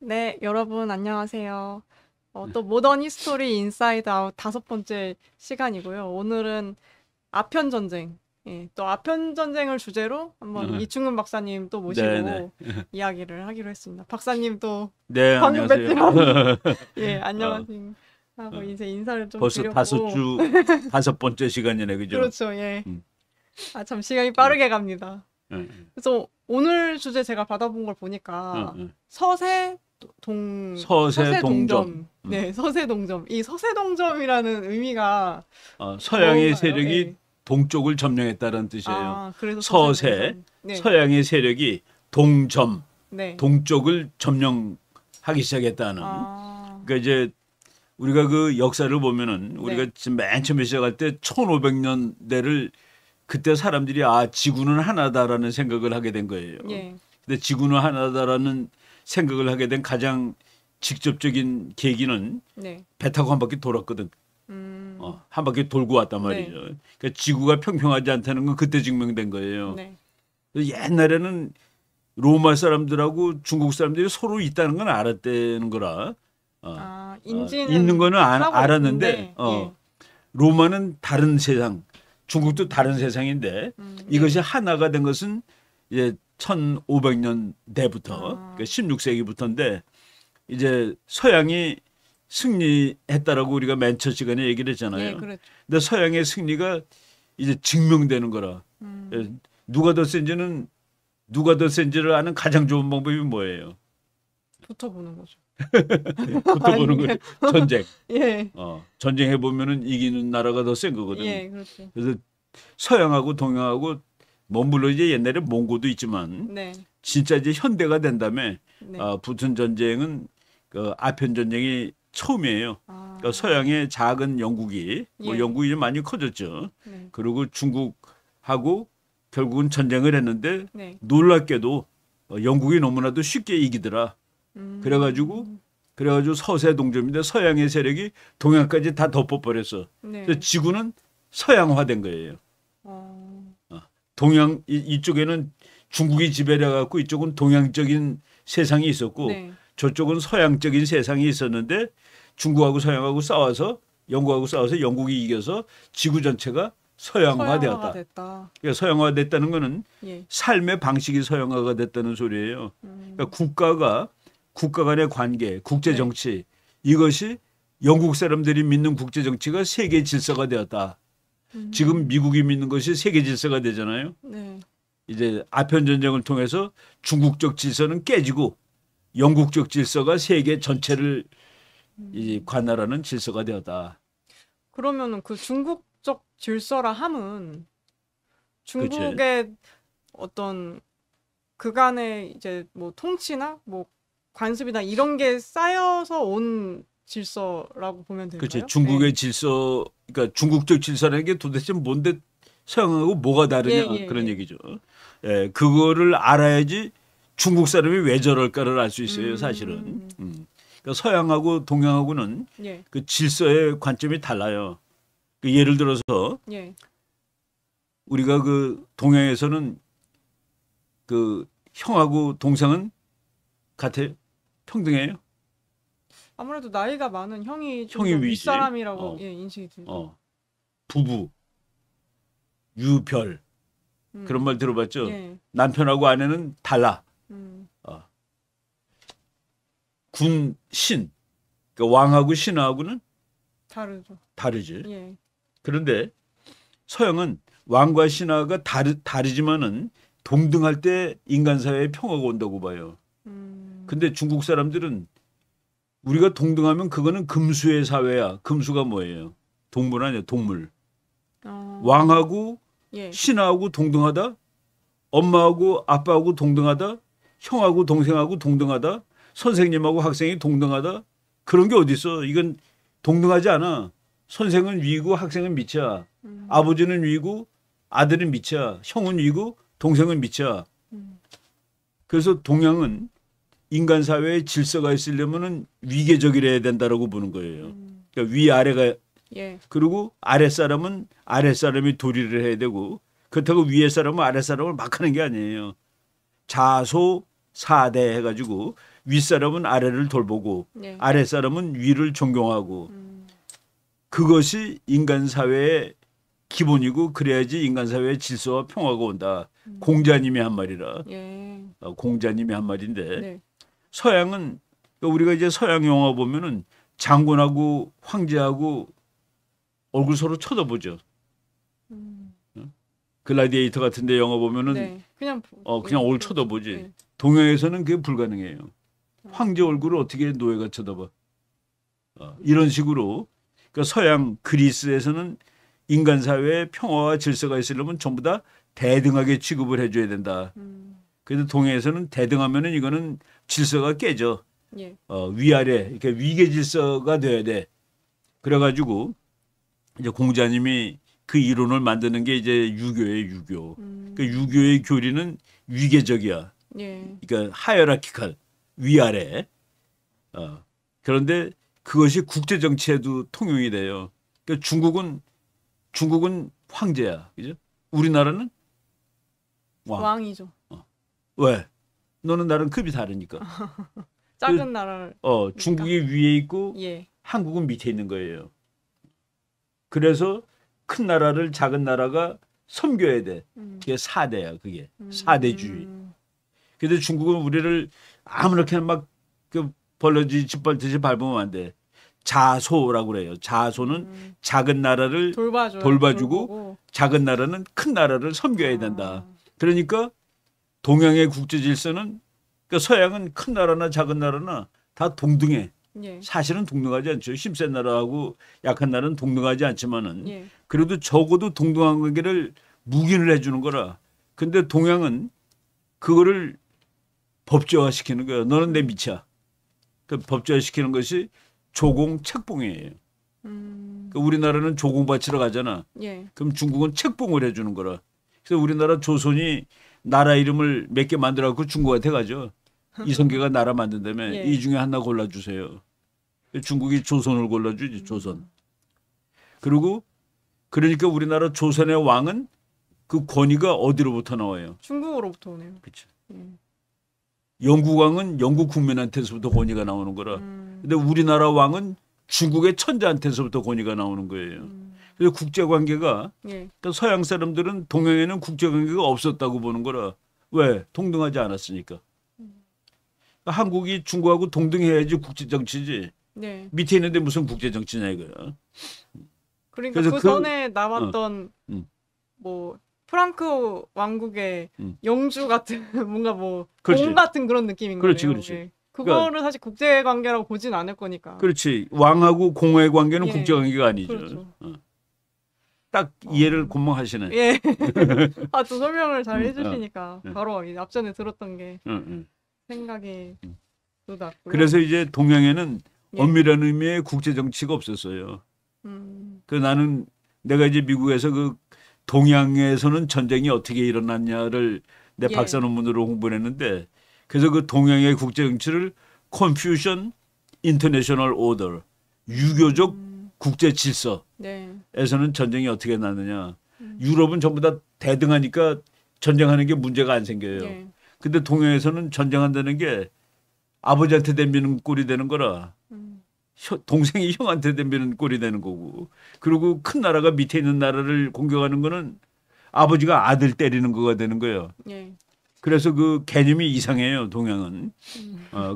네, 여러분 안녕하세요. 또 모던 히스토리 인사이드 아웃 5번째 시간이고요. 오늘은 아편 전쟁, 또 아편 전쟁을 주제로 한번 어, 이충근 박사님 또 네네. 모시고 이야기를 하기로 했습니다. 박사님 또 네, 방금 안녕하세요. 뵀지만 어, 안녕하세요 하고 어. 이제 인사를 좀 벌써 드려보고 5번째 시간이네, 그죠? 그렇죠, 예. 음, 참 시간이 음, 빠르게 갑니다. 그래서 오늘 주제 제가 받아본 걸 보니까 음. 서세 서세 서세 동점. 동점. 네, 서세 동점. 이 서세 동점이라는 의미가 서양의 뭔가요? 세력이 예. 동쪽을 점령했다는 뜻이에요. 아, 그래서 서세 서세, 동점. 네. 서양의 세력이 동점, 네. 동쪽을 점령하기 시작했다는. 아, 그러니까 이제 우리가 그 역사를 보면은 우리가 네. 지금 맨 처음에 시작할 때 1500년대를 그때 사람들이 지구는 하나다라는 생각을 하게 된 거예요. 예. 근데 지구는 하나다라는 생각을 하게 된 가장 직접적인 계기는 네. 배 타고 한 바퀴 돌았거든. 음. 한 바퀴 돌고 왔단 네. 말이죠. 그러니까 지구가 평평하지 않다는 건 그때 증명된 거예요. 네. 옛날에는 로마 사람들하고 중국 사람들이 서로 있다는 건 알았다는 거라. 아, 있는 인지는 거는 하고 알았는데 있는데 예. 로마는 다른 세상, 중국도 다른 세상인데 예. 이것이 하나가 된 것은 이제 1500년대부터 아, 그러니까 16세기부터인데 이제 서양이 승리했다라고 우리가 맨 첫 시간에 얘기를 예, 했잖아요. 그렇죠. 근데 서양의 승리가 이제 증명되는 거라. 예, 음. 누가 더 센지를 아는 가장 좋은 방법이 뭐예요? 붙어보는 거죠. 붙어보는 아니면 거죠. 전쟁. 예. 전쟁해 보면은 이기는 나라가 더 센 거거든. 예, 그렇죠. 그래서 서양하고 동양하고 뭐 물론 이제 옛날에 몽고도 있지만 네. 진짜 이제 현대가 된 다음에 네. 붙은 전쟁은 그 아편 전쟁이 처음이에요. 아, 그러니까 서양의 작은 영국이 뭐 예. 영국이 많이 커졌죠. 네. 그리고 중국하고 결국은 전쟁을 했는데 네. 놀랍게도 영국이 너무나도 쉽게 이기더라. 그래가지고 음. 그래가지고 서세 동점인데 서양의 세력이 동양까지 다 덮어버렸어. 그래서 네. 지구는 서양화된 거예요. 어, 동양 이쪽에는 중국이 지배를 해갖고 이쪽은 동양적인 세상이 있었고 네. 저쪽은 서양적인 세상이 있었는데 중국하고 서양하고 싸워서 영국하고 싸워서 영국이 이겨서 지구 전체가 서양화가 서양화되었다. 됐다. 그러니까 서양화됐다는 거는 예. 삶의 방식이 서양화가 됐다는 소리예요. 그러니까 음. 국가 간의 관계, 국제 네. 정치 이것이 영국 사람들이 믿는 국제 정치가 세계 질서가 되었다. 지금 음. 미국이 믿는 것이 세계 질서가 되잖아요. 네. 이제 아편 전쟁을 통해서 중국적 질서는 깨지고 영국적 질서가 세계 전체를 관할하는 질서가 되었다. 그러면은 그 중국적 질서라 함은 그렇지. 중국의 어떤 그간의 이제 뭐 통치나 뭐 관습이나 이런 게 쌓여서 온 질서라고 보면 그렇지. 될까요? 네. 중국의 질서, 그러니까 중국적 질서라는 게 도대체 뭔데 서양하고 뭐가 예, 다르냐 예, 그런 예. 얘기죠. 예, 그거를 알아야지 중국 사람이 왜 저럴까를 알 수 있어요, 사실은. 음. 그러니까 서양하고 동양하고는 예. 그 질서의 관점이 달라요. 그 예를 들어서 예. 우리가 그 동양에서는 그 형하고 동생은 같아요? 평등해요? 아무래도 나이가 많은 형이 좀 형이 더 위지. 윗사람이라고 어, 예, 인식이 들죠. 어. 부부, 유별 그런 음. 말 들어봤죠? 예. 남편하고 아내는 달라. 음. 어. 군, 신, 그러니까 왕하고 신하고는 다르죠. 다르지. 예. 그런데 서양은 왕과 신하가 다르지만은 동등할 때 인간 사회에 평화가 온다고 봐요. 음. 근데 중국 사람들은 우리가 동등하면 그거는 금수의 사회야. 금수가 뭐예요? 동물 아니야, 동물. 어. 왕하고 예. 신하고 동등하다? 엄마하고 아빠하고 동등하다? 형하고 동생하고 동등하다? 선생님하고 학생이 동등하다? 그런 게 어디 있어? 이건 동등하지 않아. 선생은 위고 학생은 밑이야. 음. 아버지는 위고 아들은 밑이야. 형은 위고 동생은 밑이야. 음. 그래서 동양은 인간 사회에 질서가 있으려면은 위계적이라야 된다라고 보는 거예요. 음. 그러니까 위아래가 예. 그리고 아랫사람은 아랫사람이 도리를 해야 되고 그렇다고 위에 사람은 아랫사람을 막 하는 게 아니에요. 자소 사대 해가지고 윗사람은 아래를 돌보고 예. 아랫사람은 위를 존경하고 음. 그것이 인간 사회의 기본이고 그래야지 인간 사회의 질서와 평화가 온다. 공자님이 한 말이라. 예. 공자님이 한 말인데 네. 서양은 우리가 이제 서양 영화 보면은 장군하고 황제하고 얼굴 서로 쳐다보죠. 음. 글라디에이터 같은데 영화 보면은 네. 그냥 그냥 얼굴 그렇죠. 쳐다보지. 예. 동양에서는 그게 불가능해요. 황제 얼굴을 어떻게 노예가 쳐다봐? 이런 식으로 그러니까 서양 그리스에서는 인간 사회에 평화와 질서가 있으려면 전부 다 대등하게 취급을 해줘야 된다. 그래도 동양에서는 대등하면은 이거는 질서가 깨져. 예. 위아래 이렇게 위계 질서가 돼야 돼. 그래가지고 이제 공자님이 그 이론을 만드는 게 이제 유교예요, 유교. 그 유교의 교리는 위계적이야. 예. 그러니까 하이어라키칼 위아래. 그런데 그것이 국제 정치에도 통용이 돼요. 그러니까 중국은 황제야, 그죠? 우리나라는 왕. 왕이죠. 왜? 너는 나랑 급이 다르니까. 작은 나라를. 중국이 위에 있고 예. 한국은 밑에 있는 거예요. 그래서 큰 나라를 작은 나라가 섬겨야 돼. 그게 사대야, 그게. 사대주의. 근데 중국은 우리를 아무렇게나 막그 벌러지 짓밟듯이 밟으면 안 돼. 자소라고 그래요. 자소는 작은 나라를 돌봐주고 돌보고. 작은 나라는 큰 나라를 섬겨야 된다. 그러니까 동양의 국제 질서는 그러니까 서양은 큰 나라나 작은 나라나 다 동등해. 예. 사실은 동등하지 않죠. 힘센 나라하고 약한 나라는 동등하지 않지만은 예. 그래도 적어도 동등한 관계를 묵인을 해주는 거라. 근데 동양은 그거를 법제화시키는 거예요. 너는 내 밑이야. 그 법제화시키는 것이 조공 책봉이에요. 그러니까 우리나라는 조공 바치러 가잖아. 예. 그럼 중국은 책봉을 해주는 거라. 그래서 우리나라 조선이 나라 이름을 몇 개 만들어갖고 중국한테 가죠. 이성계가 나라 만든다며 예. 이 중에 하나 골라주세요. 중국이 조선을 골라주지, 조선. 그리고 그러니까 우리나라 조선의 왕은 그 권위가 어디로부터 나와요? 중국으로부터 오네요. 그렇죠. 예. 영국 왕은 영국 국민한테서부터 권위가 나오는 거라. 근데 우리나라 왕은 중국의 천자한테서부터 권위가 나오는 거예요. 그래서 국제 관계가 예. 그러니까 서양 사람들은 동양에는 국제 관계가 없었다고 보는 거라. 왜? 동등하지 않았으니까. 그러니까 한국이 중국하고 동등해야지 국제 정치지. 네. 밑에 있는데 무슨 국제 정치냐 이거야. 그러니까 그래서 그 전에 남았던 음. 뭐 프랑크 왕국의 영주 같은 뭔가 뭐 그렇지. 공 같은 그런 느낌인 그렇지, 거예요. 그렇지. 예. 그거를 사실 국제 관계라고 보진 않을 거니까. 그렇지. 왕하고 공의 관계는 예. 국제 관계가 아니죠. 그렇죠. 딱 이해를 곤방하시네. 예. 아, 또 설명을 잘 해주시니까 예. 바로 이 앞전에 들었던 게 응. 생각이 돋았고요. 그래서 이제 동양에는 예. 엄밀한 의미의 국제 정치가 없었어요. 그 나는 내가 이제 미국에서 그 동양에서는 전쟁이 어떻게 일어났냐를 내 예. 박사 논문으로 홍보를 했는데 그래서 그 동양의 국제 정치를 Confucian International Order 유교적 국제 질서에서는 네. 전쟁이 어떻게 났느냐. 유럽은 전부 다 대등하니까 전쟁하는 게 문제가 안 생겨요. 예. 근데 동양에서는 전쟁한다는 게 아버지한테 덤비는 꼴이 되는 거라. 동생이 형한테 덤비는 꼴이 되는 거고. 그리고 큰 나라가 밑에 있는 나라를 공격하는 거는 아버지가 아들 때리는 거가 되는 거예요. 예. 그래서 그 개념이 이상해요, 동양은.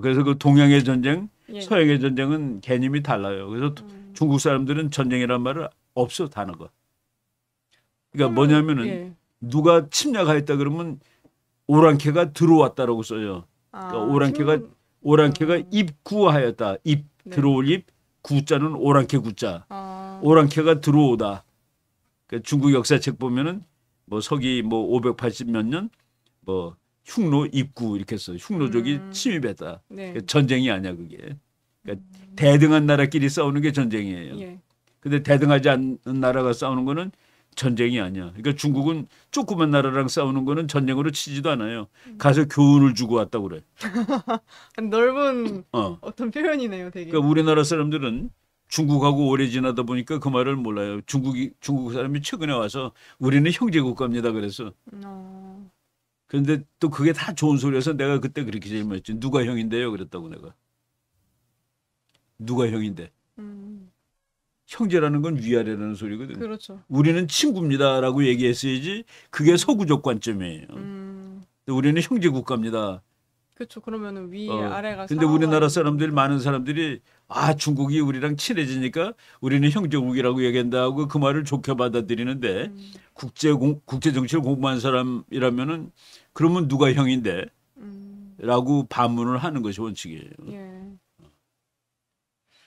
그래서 그 동양의 전쟁, 예. 서양의 전쟁은 개념이 달라요. 그래서 중국 사람들은 전쟁이란 말을 없어, 단어가. 그러니까 뭐냐면은 예. 누가 침략하였다 그러면 오랑캐가 들어왔다라고 써요. 그러니까 오랑캐가 입구하였다. 입 네. 들어올 입 구자는 오랑캐 구자. 아. 오랑캐가 들어오다. 그러니까 중국 역사책 보면은 뭐 서기 뭐 580 몇 년 뭐 흉노 입구 이렇게 써요. 흉노족이 침입했다. 네. 그러니까 전쟁이 아니야 그게. 그러니까 대등한 나라끼리 싸우는 게 전쟁이에요. 예. 근데 대등하지 않은 나라가 싸우는 거는 전쟁이 아니야. 그러니까 중국은 조그만 나라랑 싸우는 거는 전쟁으로 치지도 않아요. 가서 교훈을 주고 왔다고 그래. 넓은 어떤 표현이네요, 되게. 그러니까 우리나라 사람들은 중국하고 오래 지나다 보니까 그 말을 몰라요. 중국 사람이 최근에 와서 우리는 형제 국가입니다. 그래서 그런데 또 그게 다 좋은 소리여서 내가 그때 그렇게 질문했지. 누가 형인데요? 그랬다고 내가. 누가 형인데? 음, 형제라는 건 위아래라는 소리거든. 그렇죠. 우리는 친구입니다라고 얘기했어야지. 그게 서구적 관점이에요. 우리는 형제 국가입니다. 그렇죠. 그러면은 위 아래가 근데 우리나라 상하가 사람들 있는 많은 사람들이 중국이 우리랑 친해지니까 우리는 형제국이라고 얘기한다고 그 말을 좋게 받아들이는데 음, 국제 정치를 공부한 사람이라면은 그러면 누가 형인데? 라고 반문을 하는 것이 원칙이에요. 예.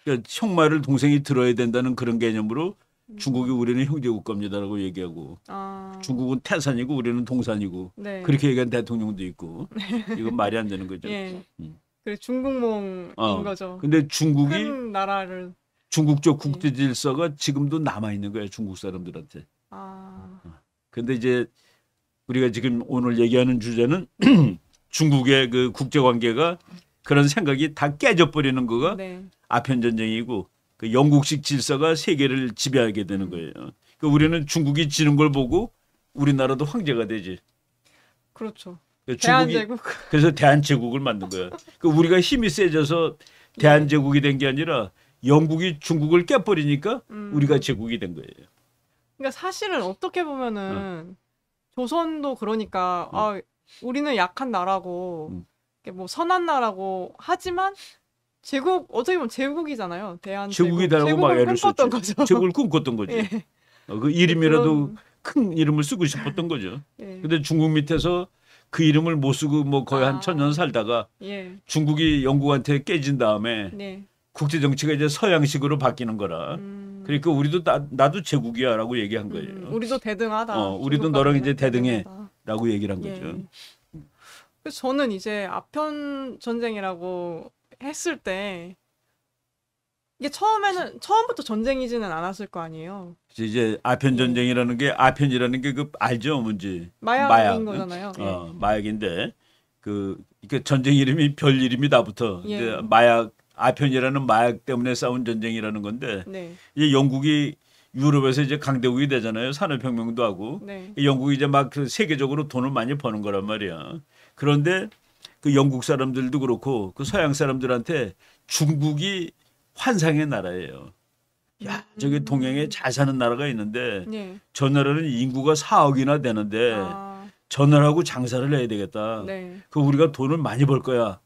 그러니까 형 말을 동생이 들어야 된다는 그런 개념으로 중국이 음, 우리는 형제 국가입니다라고 얘기하고 아, 중국은 태산이고 우리는 동산이고 네. 그렇게 얘기한 대통령도 있고 이건 말이 안 되는 거죠. 예. 음. 그래 중국몽인 거죠. 근데 중국이 큰 나라를 중국적 예. 국제 질서가 지금도 남아 있는 거예요. 중국 사람들한테. 아, 근데 이제 우리가 지금 오늘 얘기하는 주제는 중국의 그 국제 관계가 그런 생각이 다 깨져버리는 거가 네. 아편 전쟁이고 그 영국식 질서가 세계를 지배하게 되는 거예요. 그 우리는 중국이 지는 걸 보고 우리나라도 황제가 되지. 그렇죠. 그 중국이 대한제국. 그래서 대한제국을 만든 거야. 그 우리가 힘이 세져서 대한제국이 된 게 아니라 영국이 중국을 깨버리니까 우리가 제국이 된 거예요. 그러니까 사실은 어떻게 보면은 조선도 그러니까 우리는 약한 나라고 이게 뭐 선한 나라고 하지만 제국 어떻게 보면 제국이잖아요. 제국이 대한제국. 되라고 막 제국을 애를 썼지. 꿈꿨던 거죠. 제국을 꿈꿨던 거지. 예. 그 이름이라도 그런 큰 이름을 쓰고 싶었던 거죠. 예. 근데 중국 밑에서 그 이름을 못 쓰고 뭐 거의 한 아. 1000년 살다가 예. 중국이 영국한테 깨진 다음에 네. 국제 정치가 이제 서양식으로 바뀌는 거라. 그러니까 우리도 나도 제국이야라고 얘기한 거예요. 우리도 대등하다. 우리도 중국과 너랑 우리는 이제 대등해라고 대등하다. 얘기를 한 예. 거죠. 그래서 저는 이제 아편 전쟁이라고 했을 때 이게 처음부터 전쟁이지는 않았을 거 아니에요. 이제 아편 전쟁이라는 게 아편이라는 게 그 알죠, 뭔지? 마약인 거잖아요. 예. 마약인데 그 전쟁 이름이 별 이름이 다 붙어. 예. 이제 마약 아편이라는 마약 때문에 싸운 전쟁이라는 건데 네. 이제 영국이 유럽에서 이제 강대국이 되잖아요. 산업혁명도 하고 네. 영국이 이제 막 그 세계적으로 돈을 많이 버는 거란 말이야. 그런데 그 영국 사람들도 그렇고 그 서양 사람들한테 중국이 환상의 나라예요. 야, 저기 동양에 잘 사는 나라가 있는데 네. 저 나라는 인구가 4억이나 되는데 저 나라하고 장사를 해야 되겠다. 네. 그 우리가 돈을 많이 벌 거야.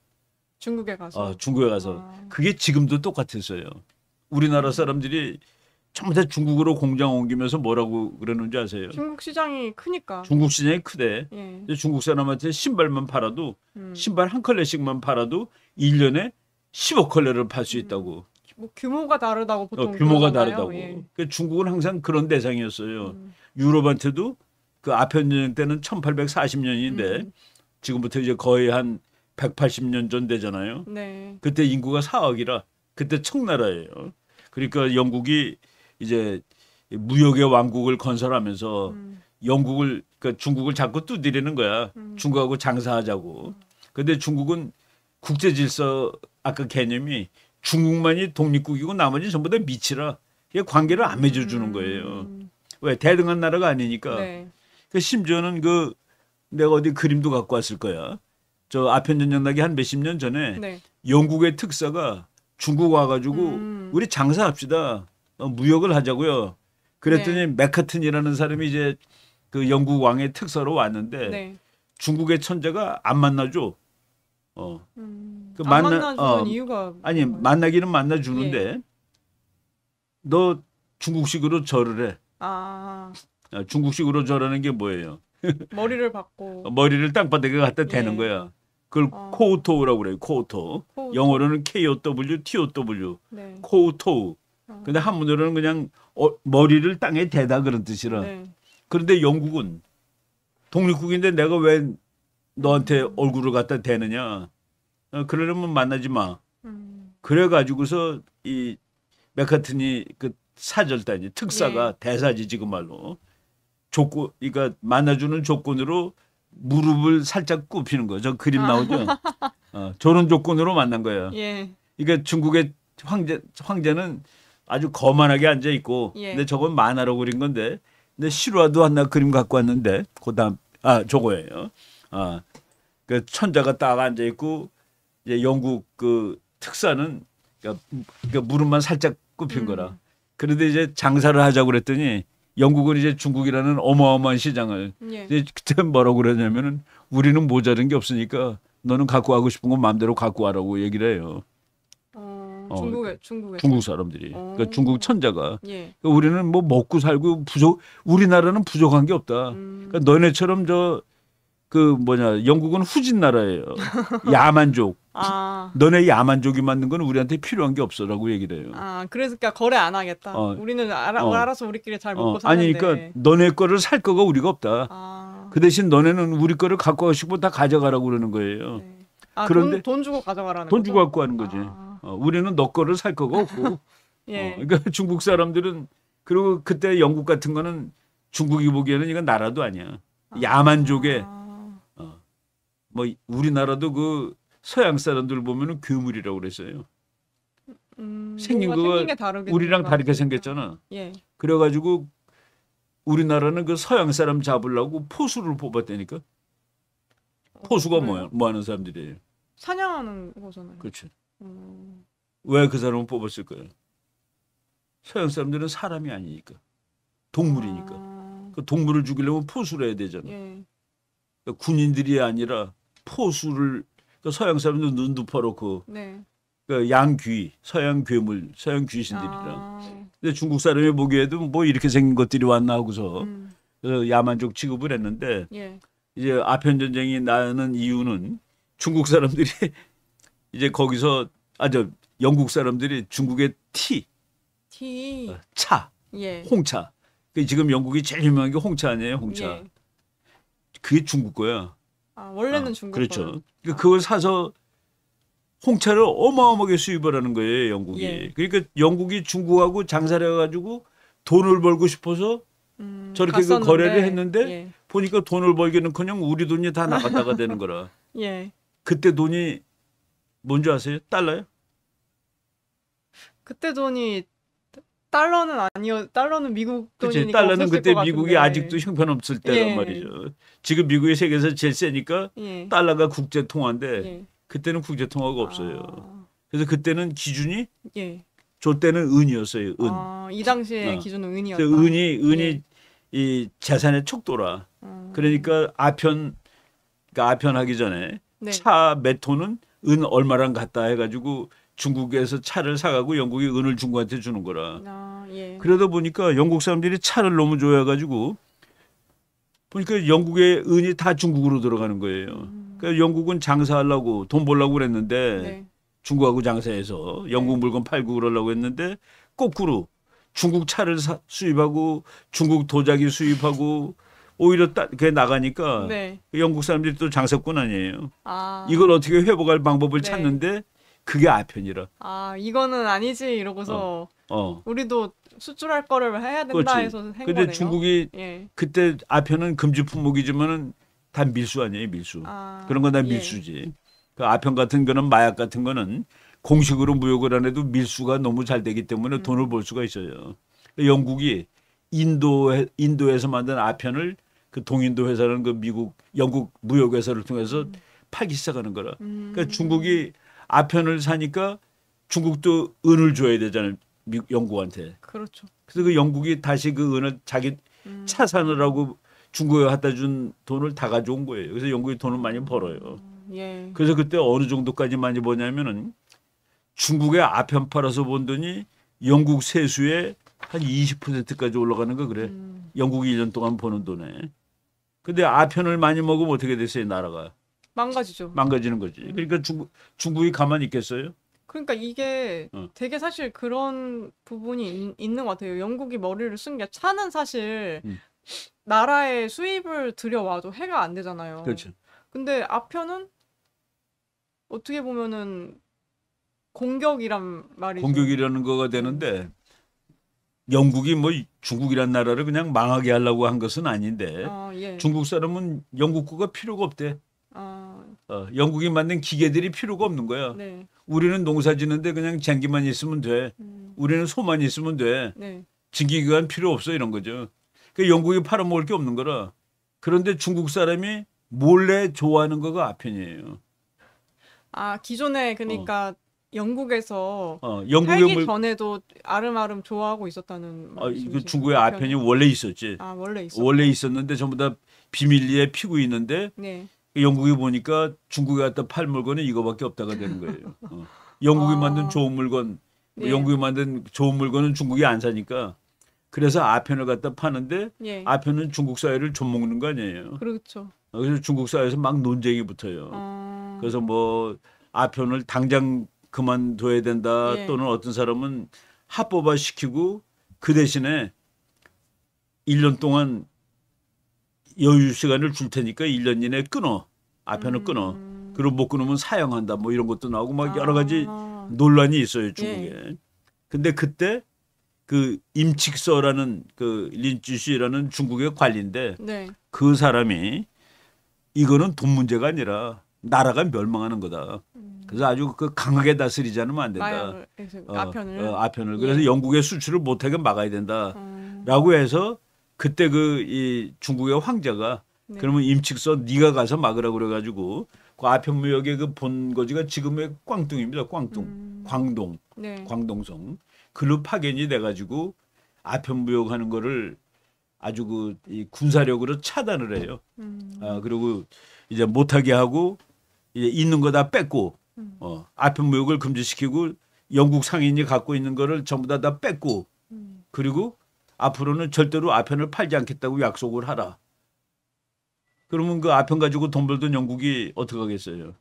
중국에 가서. 중국에 가서. 그게 지금도 똑같았어요. 우리나라 사람들이 전부 다 중국으로 공장 옮기면서 뭐라고 그러는지 아세요? 중국 시장이 크니까. 중국 시장이 크대. 예. 중국 사람한테 신발만 팔아도 신발 한 컬레씩만 팔아도 1년에 10억 컬레를 팔 수 있다고. 뭐 규모가 다르다고 보통 규모가 그러잖아요. 다르다고. 예. 그러니까 중국은 항상 그런 대상이었어요. 유럽한테도 그 아편 전쟁 때는 1840년인데 지금부터 이제 거의 한 180년 전 되잖아요. 네. 그때 인구가 4억이라 그때 청나라예요. 그러니까 영국이 이제 무역의 왕국을 건설하면서 영국을 그러니까 중국을 자꾸 두드리는 거야. 중국하고 장사하자고. 근데 중국은 국제 질서 아까 개념이 중국만이 독립국이고 나머지 전부 다 미치라. 이게 관계를 안 맺어주는 거예요. 왜 대등한 나라가 아니니까. 네. 그 심지어는 그 내가 어디 그림도 갖고 왔을 거야. 저 아편 전쟁 나기 한 몇십 년 전에 네. 영국의 특사가 중국 와가지고 우리 장사합시다. 무역을 하자고요. 그랬더니 네. 맥카튼이라는 사람이 이제 그 영국 왕의 특사로 왔는데 네. 중국의 천재가 안 만나줘. 그 안 만나주는 이유가 아니 뭔가요? 만나기는 만나주는데 너 중국식으로 절을 해. 중국식으로 절하는 게 뭐예요? 머리를 받고 머리를 땅바닥에 갖다 대는 예. 거야. 그걸 코우토우라고 그래요. 코우토우. 코우토우. 영어로는 KOW, TOW. 네. 코우토우. 근데 한문으로는 그냥 머리를 땅에 대다 그런 뜻이라. 네. 그런데 영국은 독립국인데 내가 왜 너한테 얼굴을 갖다 대느냐. 그러려면 만나지 마. 그래가지고서 이 맥카튼이 그 사절단이 특사가 대사지 지금 말로 그러니까 만나주는 조건으로 무릎을 살짝 굽히는 거죠. 저 그림 나오죠. 저런 조건으로 만난 거예요. 예. 그러니까 중국의 황제는 아주 거만하게 앉아 있고, 예. 근데 저건 만화로 그린 건데, 근데 실화도 하나 그림 갖고 왔는데, 그다음 저거예요. 그 천자가 딱 앉아 있고 이제 영국 그 특사는 그러니까 무릎만 살짝 굽힌 거라. 그런데 이제 장사를 하자고 그랬더니 영국은 이제 중국이라는 어마어마한 시장을 예. 이제 그때 뭐라고 그러냐면은 우리는 모자른 게 없으니까 너는 갖고 가고 싶은 건 마음대로 갖고 와라고 얘기를 해요. 중국에 중국 사람들이. 그러니까 중국 천자가. 예. 그러니까 우리는 뭐 먹고 살고 우리나라는 부족한 게 없다. 그러니까 너네처럼 영국은 후진 나라예요. 야만족. 너네 야만족이 만든 건 우리한테 필요한 게 없어라고 얘기를 해요. 그래서 그러니까 거래 안 하겠다. 우리는 알아서 우리끼리 잘 먹고 아니 사는데. 그러니까 너네 거를 살 거가 우리가 없다. 그 대신 너네는 우리 거를 갖고 가고 싶고 다 가져가라고 그러는 거예요. 네. 그런데 돈 주고 가져가라는 돈 거죠? 주고 갖고 하는 거지. 우리는 너 거를 살 거가 없고. 예. 그러니까 중국 사람들은 그리고 그때 영국 같은 거는 중국이 보기에는 이건 나라도 아니야. 야만족의 뭐 우리나라도 그 서양 사람들 보면은 괴물이라고 그랬어요. 생긴 거가 우리랑 다르게 생겼잖아. 예. 그래가지고 우리나라는 그 서양 사람 잡으려고 포수를 뽑았다니까. 포수가 그래요? 뭐 하는 사람들이에요. 사냥하는 거잖아요. 그렇죠. 왜 그 사람을 뽑았을 거예요? 서양 사람들은 사람이 아니니까. 동물이니까. 그 동물을 죽이려면 포수를 해야 되잖아. 예. 그러니까 군인들이 아니라 포수를 그러니까 서양 사람들은 눈도 퍼놓고 네. 그러니까 양귀, 서양 괴물, 서양 귀신들이라. 근데 중국 사람이 보기에도 뭐 이렇게 생긴 것들이 왔나 하고서 그래서 야만족 취급을 했는데 예. 이제 아편 전쟁이 나는 이유는 중국 사람들이 이제 거기서 영국 사람들이 중국의 티. 차, 예. 홍차. 지금 영국이 제일 유명한 게 홍차 아니에요, 홍차. 예. 그게 중국 거야. 원래는 중국 그렇죠. 그걸 사서 홍차를 어마어마하게 수입을 하는 거예요, 영국이. 예. 그러니까 영국이 중국하고 장사를 해가지고 돈을 벌고 싶어서 저렇게 그 거래를 했는데 예. 보니까 돈을 벌기는커녕 우리 돈이 다 나갔다가 되는 거라. 예. 그때 돈이 뭔지 아세요? 달러요? 그때 돈이 달러는 미국 그치, 돈이니까 달러는 없었을 그때 것 미국이 같은데. 아직도 형편없을 때란 예. 말이죠. 지금 미국이 세계에서 제일 세니까 예. 달러가 국제 통화인데 예. 그때는 국제 통화가 없어요. 그래서 그때는 기준이 예. 저 때는 은이었어요. 은. 이 당시의 기준은 은이었다. 그래서 은이 예. 이 재산의 척도라. 그러니까 그러니까 아편하기 전에 네. 차 몇 톤은 은 얼마랑 같다 해가지고 중국에서 차를 사가고 영국이 은을 중국한테 주는 거라. 예. 그러다 보니까 영국 사람들이 차를 너무 좋아해가지고 보니까 영국의 은이 다 중국으로 들어가는 거예요. 그러니까 영국은 장사하려고 돈 벌려고 그랬는데 네. 중국하고 장사해서 영국 물건 팔고 그러려고 했는데 거꾸로 중국 차를 수입하고 중국 도자기 수입하고 오히려 그게 나가니까 네. 영국 사람들이 또 장사꾼 아니에요. 아. 이걸 어떻게 회복할 방법을 네. 찾는데 그게 아편이라. 이거는 아니지 이러고서 우리도 수출할 거를 해야 된다 그렇지. 해서 한 근데 거네요. 중국이 예. 그때 아편은 금지 품목이지만은 다 밀수 아니에요, 밀수. 그런 건 다 예. 밀수지. 그 아편 같은 거는 마약 같은 거는 공식으로 무역을 안 해도 밀수가 너무 잘 되기 때문에 돈을 벌 수가 있어요. 영국이 인도에서 만든 아편을 그 동인도 회사라는 그 영국 무역 회사를 통해서 팔기 시작하는 거라. 그러니까 중국이 아편을 사니까 중국도 은을 줘야 되잖아요. 영국한테. 그렇죠. 그래서 그 영국이 다시 그 은을 자기 차 사느라고 중국에 갖다 준 돈을 다 가져온 거예요. 그래서 영국이 돈을 많이 벌어요. 예. 그래서 그때 어느 정도까지 많이 버냐면은 중국에 아편 팔아서 번 돈이 영국 세수의 한 20%까지 올라가는 거 그래. 영국이 1년 동안 버는 돈에. 근데 아편을 많이 먹으면 어떻게 됐어요, 나라가? 망가지죠. 망가지는 거지. 그러니까 중국이 가만히 있겠어요? 그러니까 이게 되게 사실 그런 부분이 있는 것 같아요. 영국이 머리를 쓴 게 차는 사실 나라에 수입을 들여와도 해가 안 되잖아요. 그렇죠. 근데 아편은 어떻게 보면은 공격이란 말이죠. 공격이라는 거가 되는데 영국이 뭐 중국이란 나라를 그냥 망하게 하려고 한 것은 아닌데 예. 중국 사람은 영국 거가 필요가 없대. 영국이 만든 기계들이 필요가 없는 거야. 네. 우리는 농사 짓는데 그냥 쟁기만 있으면 돼. 우리는 소만 있으면 돼. 네. 징기기관 필요 없어 이런 거죠. 그 영국이 팔아먹을 게 없는 거라. 그런데 중국 사람이 몰래 좋아하는 거가 아편이에요. 아, 기존에 그러니까 영국에서 영국의 살기 전에도 아름아름 좋아하고 있었다는 이거 말씀이신가요? 중국에 아편이 원래 있었지. 아, 원래 있었고. 원래 있었는데 전부 다 비밀리에 피고 있는데 네. 영국이 보니까 중국에 갖다 팔 물건은 이거밖에 없다가 되는 거예요. 영국이 만든 좋은 물건, 네. 영국이 만든 좋은 물건은 중국이 안 사니까 그래서 아편을 갖다 파는데 예. 아편은 중국 사회를 좀 먹는 거 아니에요. 그렇죠. 그래서 중국 사회에서 막 논쟁이 붙어요. 그래서 뭐 아편을 당장 그만둬야 된다 예. 또는 어떤 사람은 합법화 시키고 그 대신에 1년 동안 여유 시간을 줄 테니까 1년 이내에 끊어. 아편을 끊어. 그리고 못 끊으면 사형한다. 뭐 이런 것도 나오고 막 여러 가지 논란이 있어요, 중국에. 예. 근데 그때 그 임칙서라는 그 린쭈시라는 중국의 관리인데 네. 그 사람이 이거는 돈 문제가 아니라 나라가 멸망하는 거다. 그래서 아주 그 강하게 다스리지 않으면 안 된다. 아편을. 아편을. 예. 그래서 영국의 수출을 못하게 막아야 된다라고 해서 그때 그 이 중국의 황제가 네. 그러면 임칙서 네가 가서 막으라고 그래가지고 그 아편무역의 그 본거지가 지금의 꽝뚱입니다. 꽝뚱, 광동, 네. 광동성. 글로 파견이 돼가지고 아편무역하는 거를 아주 그 이 군사력으로 차단을 해요. 그리고 이제 못하게 하고 이제 있는 거 다 뺏고 아편무역을 금지시키고 영국 상인이 갖고 있는 거를 전부 다 뺏고 그리고 앞으로는 절대로 아편을 팔지 않겠다고 약속을 하라. 그러면 그 아편 가지고 돈 벌던 영국이 어떻게 하겠어요?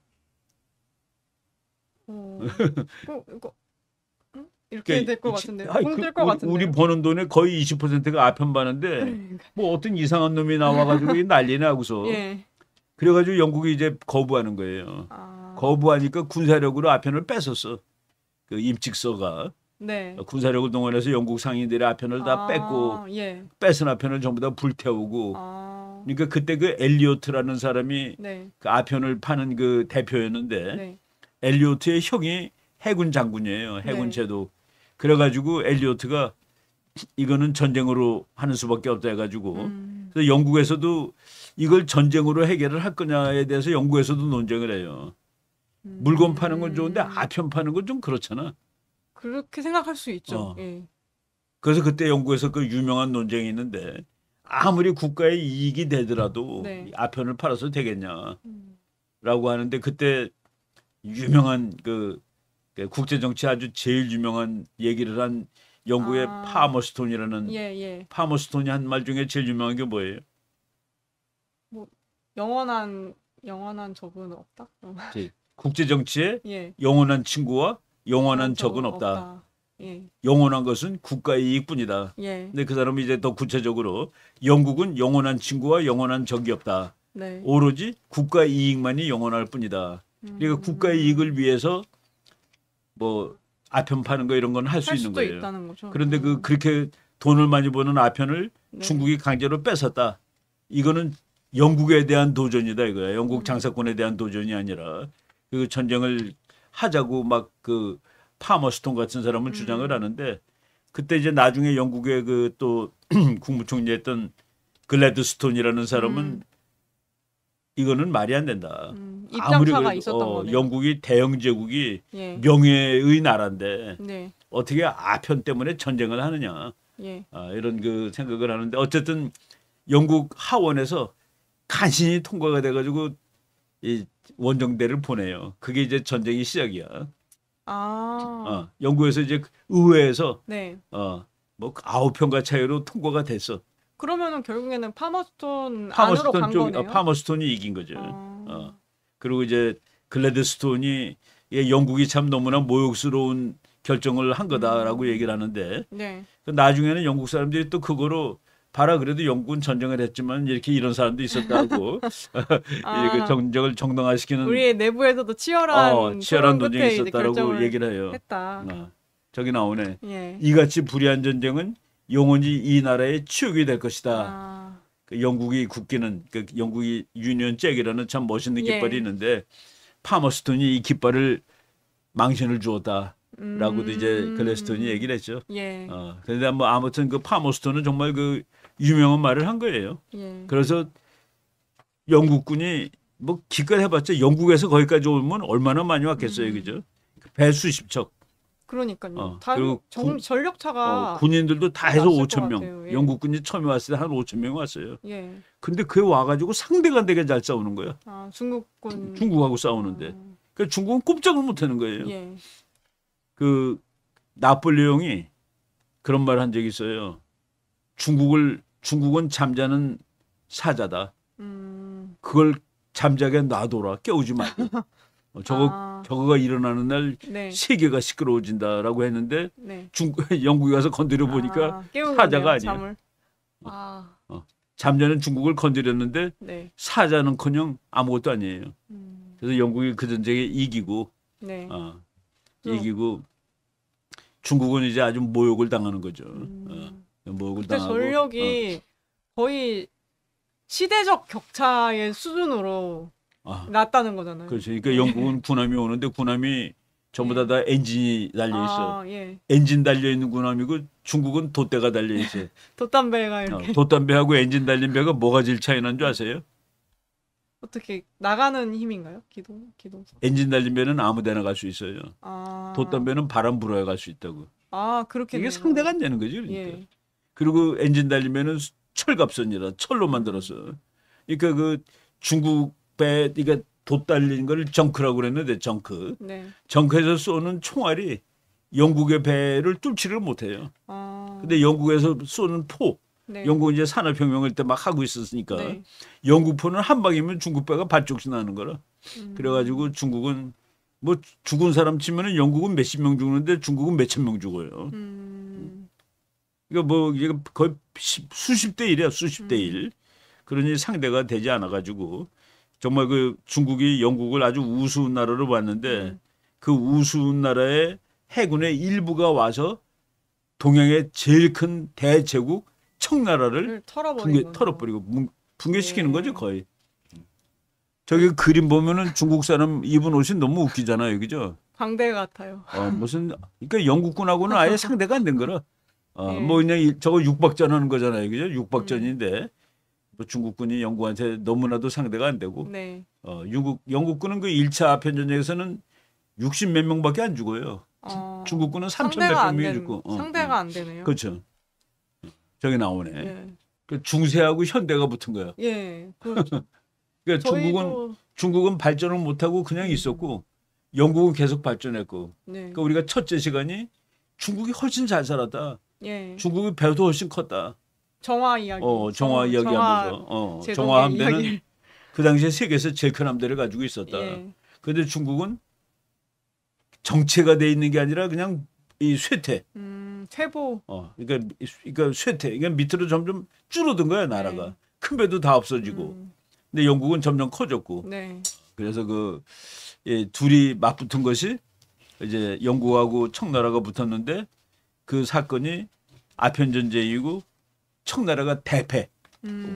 이거 이렇게 될 것 같은데. 될 것 같은데. 우리 버는 돈의 거의 20%가 아편 받는데 뭐 어떤 이상한 놈이 나와가지고 난리나 하고서 예. 그래가지고 영국이 이제 거부하는 거예요. 거부하니까 군사력으로 아편을 뺏었어. 그 임칙서가 네. 군사력을 동원해서 영국 상인들의 아편을 다 뺏고 예. 뺏은 아편을 전부 다 불태우고. 그러니까 그때 그 엘리오트라는 사람이 네. 그 아편을 파는 그 대표였는데 네. 엘리오트의 형이 해군 장군이에요. 해군 네. 제도. 그래가지고 엘리오트가 이거는 전쟁으로 하는 수밖에 없다 해가지고 그래서 영국에서도 이걸 전쟁으로 해결을 할 거냐에 대해서 영국에서도 논쟁을 해요. 물건 파는 건 좋은데 아편 파는 건 좀 그렇잖아. 그렇게 생각할 수 있죠. 예. 그래서 그때 영국에서 그 유명한 논쟁이 있는데 아무리 국가의 이익이 되더라도 네. 아편을 팔아서 되겠냐라고 하는데 그때 유명한 그 국제 정치 아주 제일 유명한 얘기를 한 영국의 파머스톤이라는 예. 파머스톤이 한 말 중에 제일 유명한 게 뭐예요? 뭐 영원한 적은 없다. 국제 정치에 예. 영원한 친구와 영원한 적은 없다. 예. 영원한 것은 국가의 이익뿐이다. 예. 근데 그 사람은 이제 더 구체적으로 영국은 영원한 친구와 영원한 적이 없다. 네. 오로지 국가의 이익만이 영원할 뿐이다. 그러니까 국가의 이익을 위해서 뭐 아편 파는 거 이런 건 할 수 있는 거예요. 있다는 거죠. 그런데 그렇게 돈을 많이 버는 아편을 네. 중국이 강제로 뺏었다. 이거는 영국에 대한 도전이다 이거야. 영국 장사권에 대한 도전이 아니라 그 전쟁을 하자고 막 그 파머스톤 같은 사람은 주장을 하는데 그때 이제 나중에 영국의 그 또 국무총리했던 글래드스톤이라는 사람은 이거는 말이 안 된다. 입장차가 있었던 거네요. 영국이 대영 제국이 예. 명예의 나라인데 네. 어떻게 아편 때문에 전쟁을 하느냐. 예. 이런 그 생각을 하는데 어쨌든 영국 하원에서 간신히 통과가 돼가지고 이 원정대를 보내요. 그게 이제 전쟁이 시작이야. 영국에서 이제 의회에서 네. 뭐 9편과 차이로 통과가 됐어. 그러면은 결국에는 파머스톤 안으로 간 거네요. 파머스톤이 이긴 거죠. 그리고 이제 글래드스톤이 영국이 참 너무나 모욕스러운 결정을 한 거다라고 얘기를 하는데 네. 나중에는 영국 사람들이 또 그거로 봐라 그래도 영국은 전쟁을 했지만 이렇게 이런 사람도 있었다고 그 전쟁을 정당화시키는 우리의 내부에서도 치열한 논쟁이 있었다라고 얘기를 해요. 했다. 저기 나오네. 예. 이같이 불의한 전쟁은 영원히 이 나라의 치욕이 될 것이다. 그 영국이 국기는 그 영국이 유니언 잭이라는 참 멋있는 깃발이 있는데 파머스톤이 이 깃발을 망신을 주었다라고도 이제 글래스톤이 얘기를 했죠. 예. 그런데 뭐 아무튼 그 파머스톤은 정말 그 유명한 말을 한 거예요. 예. 그래서 영국군이 뭐 기껏 해봤자 영국에서 거기까지 오면 얼마나 많이 왔겠어요, 그죠? 배 수십 척. 그러니까요. 그리고 전력차가 군인들도 다 해서 났을 것 5천 명. 같아요. 예. 영국군이 처음에 왔을 때 한 5천 명 왔어요. 예. 근데 그게 와가지고 상대가 안 되게 잘 싸우는 거야. 아, 중국군. 중국하고 싸우는데. 그러니까 중국은 꼼짝을 못 하는 거예요. 예. 그 나폴레옹이 그런 말 한 적이 있어요. 중국은 잠자는 사자다. 그걸 잠자게 놔둬라. 깨우지 말고. 저거가 일어나는 날 네. 세계가 시끄러워진다라고 했는데 네. 영국에 가서 건드려 보니까 깨운 사자가 거네요, 아니에요. 잠을. 잠자는 중국을 건드렸는데 네. 사자는커녕 아무것도 아니에요. 그래서 영국이 그 전쟁에 이기고 네. 이기고 중국은 이제 아주 모욕을 당하는 거죠. 모욕을 그때 당하고 전력이 거의 시대적 격차의 수준으로 났다는 거잖아요. 그렇죠. 그러니까 영국은 군함이 오는데 군함이 전부 다 엔진이 달려 있어. 예. 엔진 달려 있는 군함이고 중국은 돛대가 달려 있어요. 돛담배가 이렇게 돛담배하고 엔진 달린 배가 뭐가 제일 차이 나는 줄 아세요? 어떻게 나가는 힘인가요? 기동. 엔진 달린 배는 아무데나 갈 수 있어요. 아. 돛담배는 바람 불어야 갈 수 있다고. 그렇게 이게 상대가 안 되는 거죠. 그러니까. 예. 그리고 엔진 달리면은 철갑선이라 철로 만들어서. 그러니까 그 중국 배, 그러니까 돛 달린 걸 정크라고 그랬는데 정크. 네. 정크에서 쏘는 총알이 영국의 배를 뚫지를 못해요. 근데 영국에서 쏘는 포. 네. 영국은 이제 산업혁명을 때 막 하고 있었으니까 네. 영국 포는 한 방이면 중국 배가 반쪽씩 나는 거라. 그래가지고 중국은 뭐 죽은 사람 치면은 영국은 몇십 명 죽는데 중국은 몇천 명 죽어요. 그러니까 뭐 이게 거의 수십 대 1이야, 수십 대 1. 그러니 상대가 되지 않아가지고 정말 그 중국이 영국을 아주 우스운 나라로 봤는데 그 우스운 나라의 해군의 일부가 와서 동양의 제일 큰 대제국 청나라를 털어버리고 붕괴시키는 거죠 거의. 저기 그림 보면은 중국 사람 입은 옷이 너무 웃기잖아요, 그죠? 광대 같아요. 무슨 그러니까 영국군하고는 아예 상대가 안 된 거라. 네. 뭐 그냥 저거 육박전 하는 거잖아요, 그죠? 육박전인데 뭐 중국군이 영국한테 너무나도 상대가 안 되고. 네. 영국군은 그 1차 아편 전쟁에서는 60 몇 명밖에 안 죽어요. 중국군은 3천 몇 명이 죽고. 상대가 안 되네요. 그렇죠. 저기 나오네. 예. 그 중세하고 현대가 붙은 거야. 예. 그렇죠. 그러니까 중국은 발전을 못하고 그냥 있었고 영국은 계속 발전했고. 네. 그러니까 우리가 첫째 시간이 중국이 훨씬 잘 살았다. 예. 중국이 배도 훨씬 컸다. 정화 이야기. 정화 이야기하면서 정화 함대는 그 당시에 세계에서 제일 큰 함대를 가지고 있었다. 그런데 중국은 정체가 돼 있는 게 아니라 그냥 이 쇠퇴. 퇴보. 그러니까 쇠퇴. 그러니까 밑으로 점점 줄어든 거야 나라가. 네. 큰 배도 다 없어지고. 근데 영국은 점점 커졌고. 네. 그래서 둘이 맞붙은 것이 이제 영국하고 청나라가 붙었는데 그 사건이 아편 전쟁이고 청나라가 대패.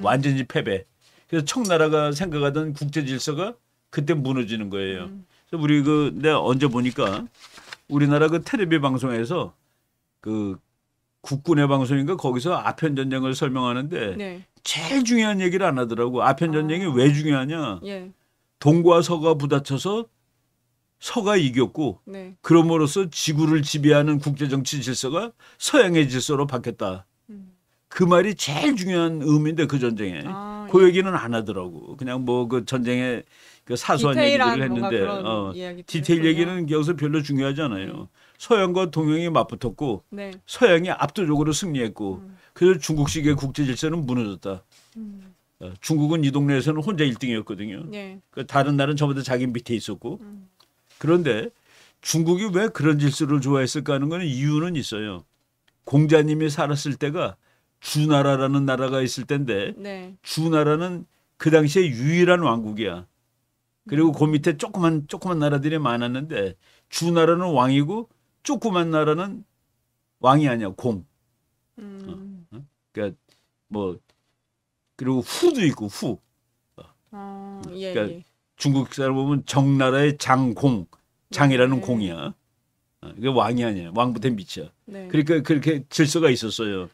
완전히 패배. 그래서 청나라가 생각하던 국제 질서가 그때 무너지는 거예요. 그래서 우리 내가 언제 보니까 우리나라 그 텔레비 방송에서 그 국군의 방송인가 거기서 아편 전쟁을 설명하는데 네. 제일 중요한 얘기를 안 하더라고. 아편 전쟁이 왜 중요하냐? 예. 동과 서가 부딪혀서 서가 이겼고 네. 그럼으로써 지구를 지배하는 국제 정치 질서가 서양의 질서로 바뀌었다. 그 말이 제일 중요한 의미인데 그 전쟁에 그 얘기는 안 하더라고. 그냥 뭐 그 전쟁의 그 사소한 얘기들을 했는데 디테일 얘기는 여기서 별로 중요하지 않아요. 서양과 동양이 맞붙었고 네. 서양이 압도적으로 승리했고 그래서 중국식의 국제 질서는 무너졌다. 중국은 이 동네에서는 혼자 1등이었거든요. 네. 다른 나라는 전부 다 자기 밑에 있었고 그런데 중국이 왜 그런 질서를 좋아했을까 하는 건 이유는 있어요. 공자님이 살았을 때가 주나라라는 나라가 있을 때인데 네. 주나라는 그 당시에 유일한 왕국이야. 그리고 그 밑에 조그만 나라들이 많았는데 주나라는 왕이고 조그만 나라는 왕이 아니야, 공. 그러니까 뭐 그리고 후도 있고 후. 예, 그러니까 예. 중국 사람 보면 정나라의 장공, 장이라는 공이야. 이게 왕이 아니야, 왕부터 밑이야. 네. 그러니까 그렇게 질서가 있었어요.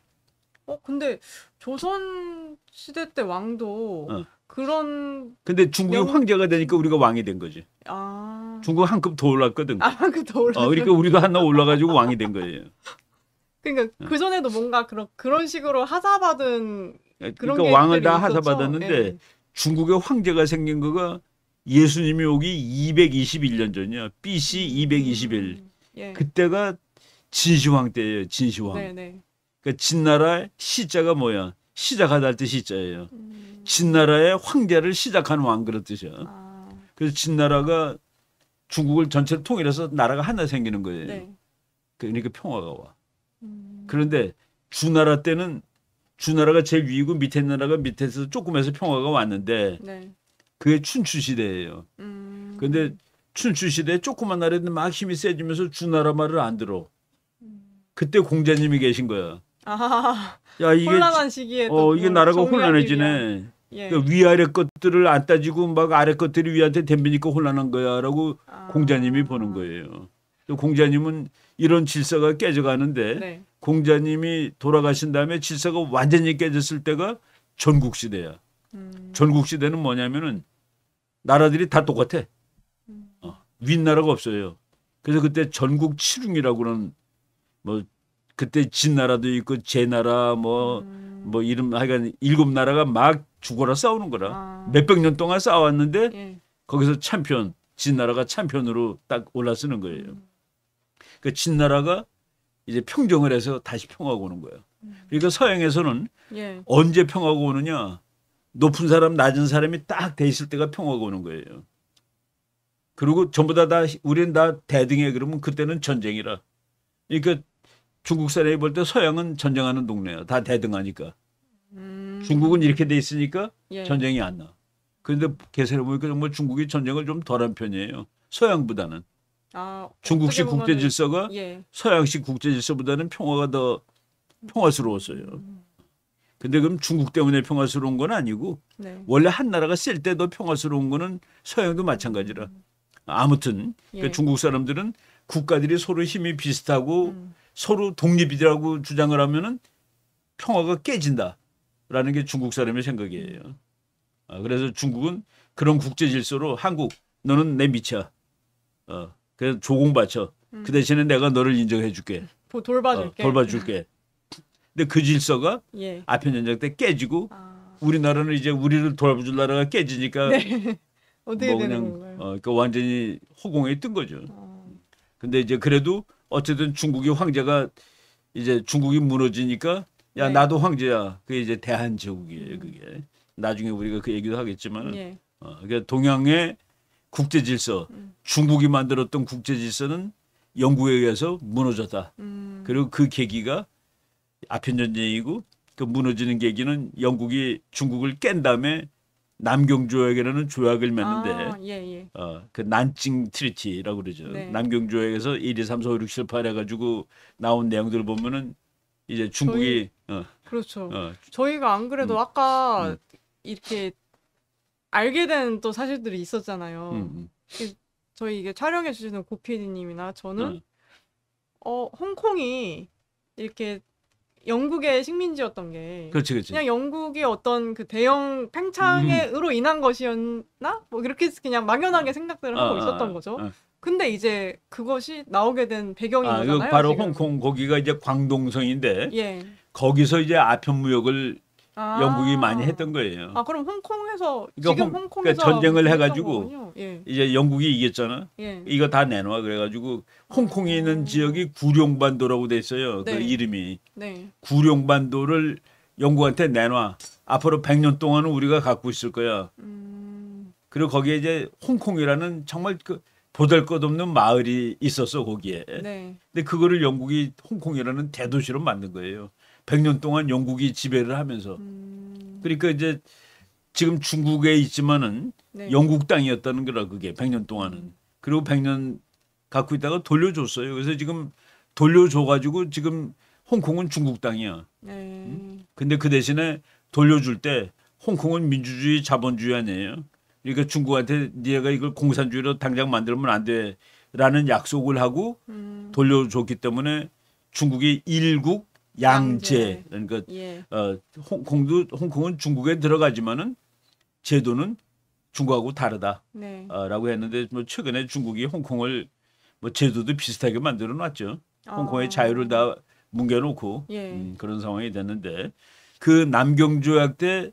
근데 조선 시대 때 왕도 그런 근데 중국이 황제가 되니까 우리가 왕이 된 거지. 중국 한 급 더 올랐거든. 그더 올랐어. 그러니까 우리도 하나 올라가지고 왕이 된 거예요. 그러니까 그 전에도 뭔가 그런 식으로 하사받은 그런 그러니까 왕을 다 계획들이 있었죠? 하사받았는데 예. 중국의 황제가 생긴 거가 예수님이 오기 221년 전이야. BC 221. 예. 그때가 진시황 때예요. 진시황. 네네. 그러니까 진나라의 시자가 뭐야? 시작하다 할 때 시자예요. 진나라의 황제를 시작하는 왕 그런 뜻이야. 그래서 진나라가 중국을 전체를 통일해서 나라가 하나 생기는 거예요. 네. 그러니까 평화가 와. 그런데 주나라 때는 주나라가 제일 위이고 밑에 나라가 밑에서 조금해서 평화가 왔는데 네. 그게 춘추 시대예요. 그런데 춘추 시대에 조그만 나라인데 막 힘이 세지면서 주나라 말을 안 들어. 그때 공자님이 계신 거야. 야 이게 혼란한 시기에 또 이게 나라가 혼란해지네. 예. 그러니까 위아래 것들을 안 따지고 막 아래 것들이 위한테 덤비니까 혼란한 거야라고 공자님이 보는 거예요. 또 공자님은 이런 질서가 깨져가는데 네. 공자님이 돌아가신 다음에 질서가 완전히 깨졌을 때가 전국 시대야. 전국 시대는 뭐냐면은 나라들이 다 똑같아. 윗나라가 없어요. 그래서 그때 전국 칠웅이라고 그러는 뭐 그때 진나라도 있고 제나라 뭐 이름 하여간 7나라가 막 죽어라 싸우는 거라. 몇백 년 동안 싸웠는데 예. 거기서 챔피언 진나라가 챔피언으로 딱 올라서는 거예요. 그 진나라가 이제 평정을 해서 다시 평화가 오는 거예요. 그러니까 서양에서는 예. 언제 평화가 오느냐? 높은 사람 낮은 사람이 딱 돼 있을 때가 평화가 오는 거예요. 그리고 전부 다 우리는 다 대등해 그러면 그때는 전쟁이라. 그러니까 중국 사람이 볼 때 서양은 전쟁하는 동네야. 다 대등하니까. 중국은 이렇게 돼 있으니까 예. 전쟁이 안 나. 그런데 계산해 보니까 정말 중국이 전쟁을 좀 덜한 편이에요. 서양보다는. 중국식 국제 질서가 예. 서양식 국제 질서보다는 평화가 더 평화스러웠어요. 근데 그럼 중국 때문에 평화스러운 건 아니고 네. 원래 한 나라가 쓸 때 더 평화스러운 거는 서양도 마찬가지라. 아무튼 그러니까 예. 중국 사람들은 국가들이 서로 힘이 비슷하고 서로 독립이라고 주장을 하면은 평화가 깨진다라는 게 중국 사람의 생각이에요. 그래서 중국은 그런 국제 질서로 한국 너는 내 밑이야. 그래서 조공 바쳐. 그 대신에 내가 너를 인정해 줄게. 돌봐줄게. 돌봐줄게. 근데 그 질서가 예. 아편 전쟁 때 깨지고 우리나라는 이제 우리를 돌봐줄 나라가 깨지니까 네. 어떻게 뭐 되는 그냥 건가요? 그러니까 완전히 허공에 뜬 거죠. 근데 이제 그래도 어쨌든 중국이 황제가 이제 중국이 무너지니까 야 네. 나도 황제야. 그게 이제 대한제국이에요. 그게 나중에 우리가 그 얘기도 하겠지만 예. 그러니까 동양의 국제 질서, 중국이 만들었던 국제 질서는 영국에 의해서 무너졌다. 그리고 그 계기가 아편 전쟁이고 그 무너지는 계기는 영국이 중국을 깬 다음에 남경조약이라는 조약을 맺는데 예. 그 난징 트리티라고 그러죠. 네. 남경조약에서 1, 2, 3, 4, 5, 6, 7, 8 해가지고 나온 내용들을 보면은 이제 중국이 그렇죠. 저희가 안 그래도 아까 이렇게 알게 된 또 사실들이 있었잖아요. 저희 이게 촬영해 주시는 고피디님이나 저는 홍콩이 이렇게 영국의 식민지였던 게 그렇지. 그냥 영국이 어떤 그 대형 팽창으로 인한 것이었나? 뭐 이렇게 그냥 막연하게 생각들을 하고 있었던 거죠. 근데 이제 그것이 나오게 된 배경인 거잖아요. 이거 바로 지금. 홍콩 거기가 이제 광동성인데 예. 거기서 이제 아편 무역을 영국이 많이 했던 거예요. 그럼 홍콩에서 그러니까 지금 홍콩에서 그러니까 전쟁을 했던 해가지고 거군요. 예. 이제 영국이 이겼잖아. 예. 이거 다 내놔 그래가지고 홍콩에 있는 지역이 구룡반도라고 돼 있어요. 네. 그 이름이 네. 구룡반도를 영국한테 내놔. 앞으로 100년 동안은 우리가 갖고 있을 거야. 그리고 거기에 이제 홍콩이라는 정말 그 보잘것없는 마을이 있었어 거기에. 네. 근데 그거를 영국이 홍콩이라는 대도시로 만든 거예요. 100년 동안 영국이 지배를 하면서. 그러니까 이제 지금 중국에 있지만은 네. 영국 땅이었다는 거라 그게 100년 동안은. 그리고 100년 갖고 있다가 돌려줬어요. 그래서 지금 돌려줘가지고 지금 홍콩은 중국 땅이야. 네. 근데 그 대신에 돌려줄 때 홍콩은 민주주의 자본주의 아니에요. 그러니까 중국한테 네가 이걸 공산주의로 당장 만들면 안 돼라는 약속을 하고 돌려줬기 때문에 중국이 일국 양제 그러니까 예. 홍콩은 중국에 들어가지만은 제도는 중국하고 다르다. 네. 라고 했는데 뭐 최근에 중국이 홍콩을 뭐 제도도 비슷하게 만들어 놨죠. 홍콩의 자유를 다 뭉개놓고 예. 그런 상황이 됐는데 그 남경 조약 때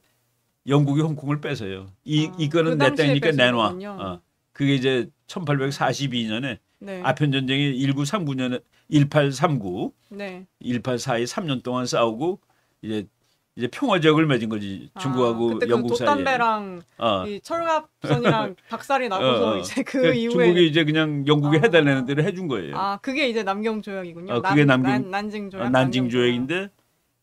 영국이 홍콩을 뺏어요. 이거는 그 내 당시에 땅이니까 뺏은 내놔. 거군요. 그게 이제 1842년에 네. 아편 전쟁이 1939년에 1839, 네. 1842 3년 동안 싸우고 이제 평화 지역을 맺은 거지. 중국하고 그때 영국 그 사이에. 돛담배랑 이 철갑선이랑 박살이 나고서 이제 그 그러니까 이후에 중국이 이제 그냥 영국이 해달라는 대로 해준 거예요. 그게 이제 남경 조약이군요. 그게 난징 조약. 난징 조약인데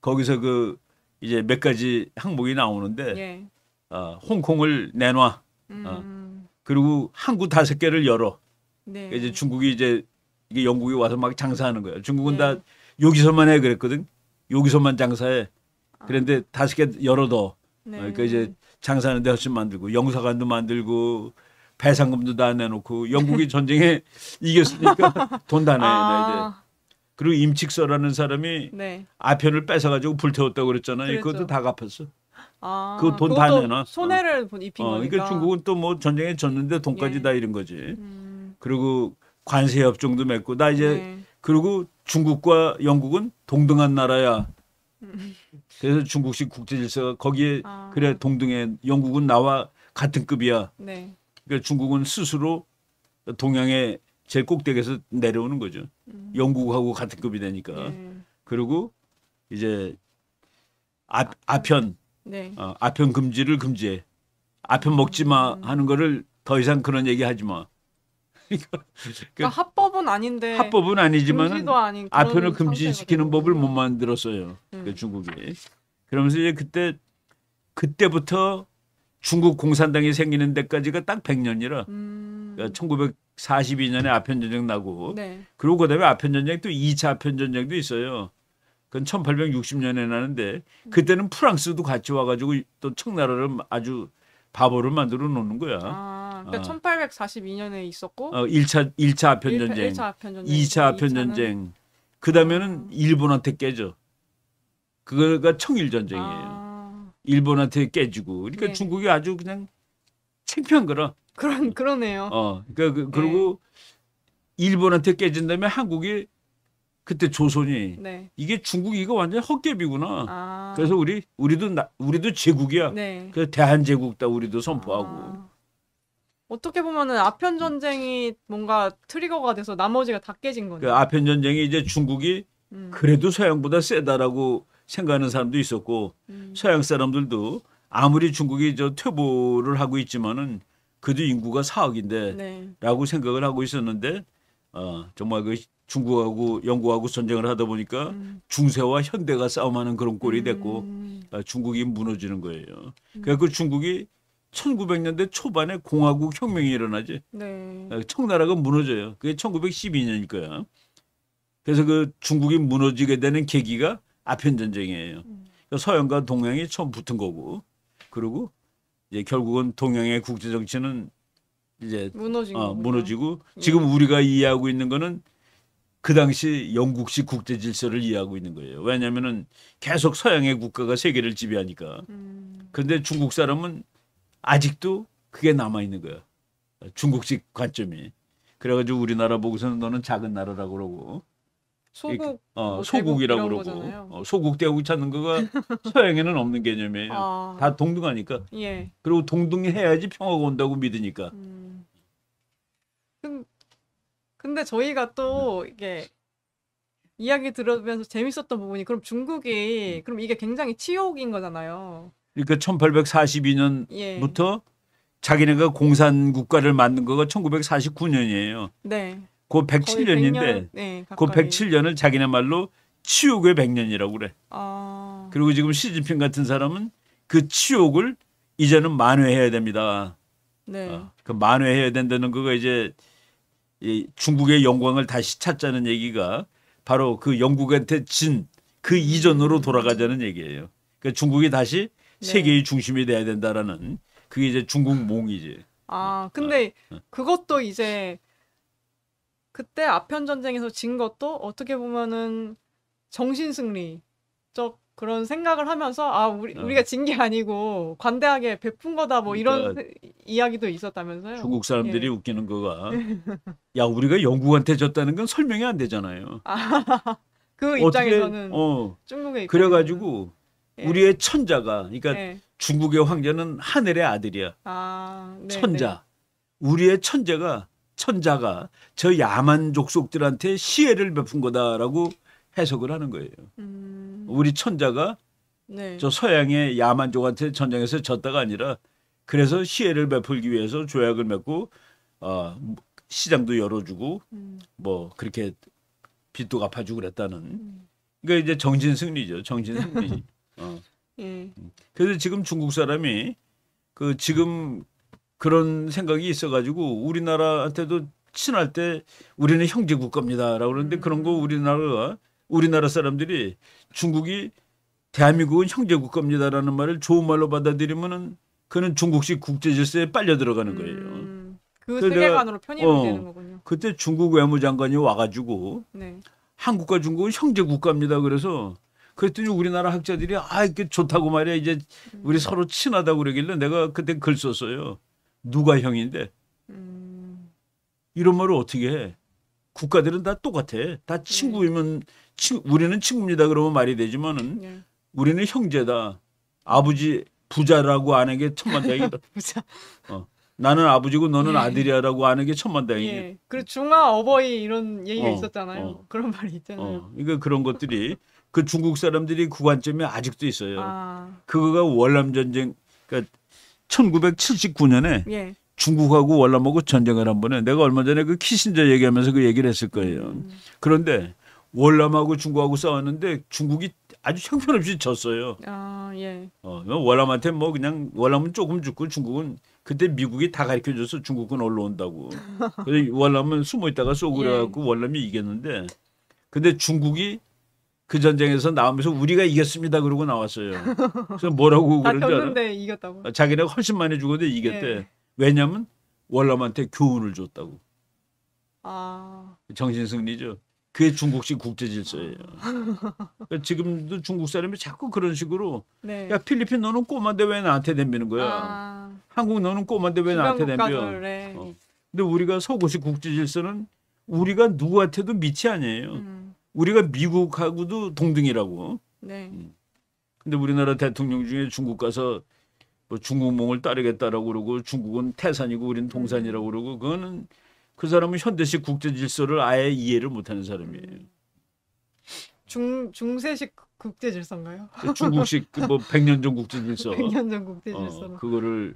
거기서 그 이제 몇 가지 항목이 나오는데 예. 홍콩을 내놔. 그리고 항구 5개를 열어. 네. 이제 중국이 이제 이게 영국이 와서 막 장사하는 거예요. 중국은 예. 다 여기서만 해 그랬거든. 여기서만 장사해. 그런데 5개 열어둬. 네. 그러니까 이제 장사하는데 훨씬 만들고 영사관도 만들고 배상금도 다 내놓고 영국이 전쟁에 이겼으니까 돈 다 내야 돼. 그리고 임칙서라는 사람이 네. 아편을 뺏어가지고 불태웠다고 그랬잖아요. 그랬죠. 그것도 다 갚았어. 그거 돈 다 그것도 내놔. 손해를 입힌 거니까. 그러니까 중국은 또 뭐 전쟁에 졌는데 돈까지 예. 다 잃은 거지. 그리고 관세 협정도 맺고 나 이제 네. 그리고 중국과 영국은 동등한 나라야. 그래서 중국식 국제 질서가 거기에 그래 동등해. 영국은 나와 같은 급이야. 네. 그러니까 중국은 스스로 동양의 제일 꼭대기에서 내려오는 거죠. 영국하고 같은 급이 되니까. 네. 그리고 이제 아편 네. 아편 금지를 금지해. 아편 먹지 마 하는 거를 더 이상 그런 얘기 하지 마. 그러니까 합법은 아닌데 합법은 아니지만 금지도 아닌 그런 아편을 상태가 금지시키는 법을 되는군요. 못 만들었어요. 그 중국이. 그러면서 이제 그때부터 중국 공산당이 생기는 데까지가 딱 100년이라. 그러니까 1942년에 아편 전쟁 나고. 네. 그리고 그다음에 아편 전쟁 또 2차 아편 전쟁도 있어요. 그건 1860년에 나는데 그때는 프랑스도 같이 와가지고 또 청나라를 아주 바보를 만들어 놓는 거야. 그러니까 1842년에 있었고 1차 아편 전쟁, 1차 아편 전쟁, 2차 아편 전쟁. 그다음에는 일본한테 깨져. 그거가 청일 전쟁이에요. 일본한테 깨지고. 그러니까 네. 중국이 아주 그냥 창피한 거라. 그러네요. 그러니까 그리고 일본한테 깨진 다음에 한국이 그때 조선이 네. 이게 중국이 이거 완전 헛개비구나. 그래서 우리도 제국이야. 네. 그래서 대한제국다 우리도 선포하고. 어떻게 보면은 아편 전쟁이 뭔가 트리거가 돼서 나머지가 다 깨진 거네요. 그 아편 전쟁이 이제 중국이 그래도 서양보다 세다라고 생각하는 사람도 있었고 서양 사람들도 아무리 중국이 퇴보를 하고 있지만은 그래도 인구가 4억인데 네. 라고 생각을 하고 있었는데 정말 그 중국하고 영국하고 전쟁을 하다 보니까 중세와 현대가 싸움하는 그런 꼴이 됐고 중국이 무너지는 거예요. 그래서 중국이 1900년대 초반에 공화국 혁명이 일어나지. 네. 청나라가 무너져요. 그게 1912년일 거야. 그래서 그 중국이 무너지게 되는 계기가 아편 전쟁이에요. 그러니까 서양과 동양이 처음 붙은 거고, 그리고 이제 결국은 동양의 국제 정치는 이제 무너지고 지금 우리가 이해하고 있는 거는 그 당시 영국식 국제 질서를 이해하고 있는 거예요. 왜냐하면은 계속 서양의 국가가 세계를 지배하니까. 그런데 중국 사람은 아직도 그게 남아 있는 거야. 중국식 관점이. 그래가지고 우리나라 보고서는 너는 작은 나라라고 그러고. 소국, 소국이라고 그러고. 소국 대국 찾는 거가 서양에는 없는 개념이에요. 다 동등하니까. 예. 그리고 동등해야지 평화가 온다고 믿으니까. 근데 저희가 또 이게 이야기 들으면서 재밌었던 부분이 그럼 중국이 그럼 이게 굉장히 치욕인 거잖아요. 그러니까 1842년부터 자기네가 공산 국가를 만든 거가 1949년이에요. 네. 그 107년인데 그 107년을 자기네 말로 치욕의 100년이라고 그래. 그리고 지금 시진핑 같은 사람은 그 치욕을 이제는 만회해야 됩니다. 네. 그 만회해야 된다는 거가 이제 이 중국의 영광을 다시 찾자는 얘기가 바로 그 영국한테 진 그 이전으로 돌아가자는 얘기예요. 그러니까 중국이 다시 세계의 중심이 돼야 된다라는 그게 이제 중국 몽이지. 근데 그것도 이제 그때 아편 전쟁에서 진 것도 어떻게 보면은 정신 승리적 그런 생각을 하면서 아 우리가 진 게 아니고 관대하게 베푼 거다 뭐 이런 그러니까 이야기도 있었다면서요. 중국 사람들이 예. 웃기는 거가 야 우리가 영국한테 졌다는 건 설명이 안 되잖아요. 그 어떻게 입장에서는 중국의 입장에서는 그래가지고 예. 우리의 천자가 그러니까 예. 중국의 황제는 하늘의 아들이야. 아, 네, 천자. 우리의 천자가 저 야만 족속들한테 시해를 베푼 거다라고 해석을 하는 거예요. 우리 천자가 네. 저 서양의 야만족한테 전쟁에서 졌다가 아니라 그래서 시해를 베풀기 위해서 조약을 맺고 시장도 열어주고 뭐 그렇게 빚도 갚아주고 그랬다는. 그러니까 이제 정신승리죠. 정신승리. 예. 그래서 지금 중국 사람이 그 지금 그런 생각이 있어가지고 우리나라한테도 친할 때 우리는 형제 국가입니다라고 그러는데 그런 거 우리나라 사람들이 중국이 대한민국은 형제 국가입니다라는 말을 좋은 말로 받아들이면은 그는 중국식 국제 질서에 빨려 들어가는 거예요. 그 그래서 세계관으로 편입이 되는 거군요. 그때 중국 외무장관이 와가지고 네. 한국과 중국은 형제 국가입니다. 그랬더니 우리나라 학자들이 이게 좋다고 말이야. 이제 우리 서로 친하다고 그러길래 내가 그때 글 썼어요. 누가 형인데? 이런 말을 어떻게 해? 국가들은 다 똑같아. 다 친구이면 우리는 친구입니다. 그러면 말이 되지만은 예. 우리는 형제다. 아버지 부자라고 아는 게 천만다행이다. 부자. 나는 아버지고 너는 아들이야라고 아는 게 천만다행이야. 예. 그리고 중화 어버이 이런 얘기가 있었잖아요. 그런 말이 있잖아요. 그러니까 그런 것들이 그 중국 사람들이 그 관점이 아직도 있어요. 아. 그거가 월남 전쟁 그러니까 1979년에 예. 중국하고 월남하고 전쟁을 한 번에 내가 얼마 전에 그 키신저 얘기하면서 그 얘기를 했을 거예요. 그런데 월남하고 중국하고 싸웠는데 중국이 아주 형편없이 졌어요. 아, 예. 월남한테 뭐 그냥 월남은 조금 죽고 중국은 그때 미국이 다 가르쳐줘서 중국은 올라온다고. 그래서 월남은 숨어 있다가 쏘고 그래갖고 월남이 이겼는데 근데 중국이 그 전쟁에서 나오면서 우리가 이겼습니다 그러고 나왔어요. 그래서 뭐라고 다 그러는지 알아? 졌는데 이겼다고. 자기네가 훨씬 많이 죽었는데 이겼대. 예. 왜냐하면 월남한테 교훈을 줬다고. 아. 정신승리죠. 그게 중국식 국제 질서예요. 그러니까 지금도 중국 사람이 자꾸 그런 식으로 네. 야 필리핀 너는 꼬만데 왜 나한테 덤비는 거야. 아. 한국 너는 꼬만데 왜 나한테 덤벼. 국가들의. 근데 우리가 서구식 국제 질서는 우리가 누구한테도 밑이 아니에요. 우리가 미국하고도 동등이라고. 네. 근데 우리나라 대통령 중에 중국 가서 뭐 중국몽을 따르겠다라고 그러고 중국은 태산이고 우리는 동산이라고 그러고 그거는 그 사람은 현대식 국제 질서를 아예 이해를 못하는 사람이에요. 중세식 국제 질서인가요? 중국식 뭐 100년 전 국제 질서. 100년 전 국제 질서로. 그거를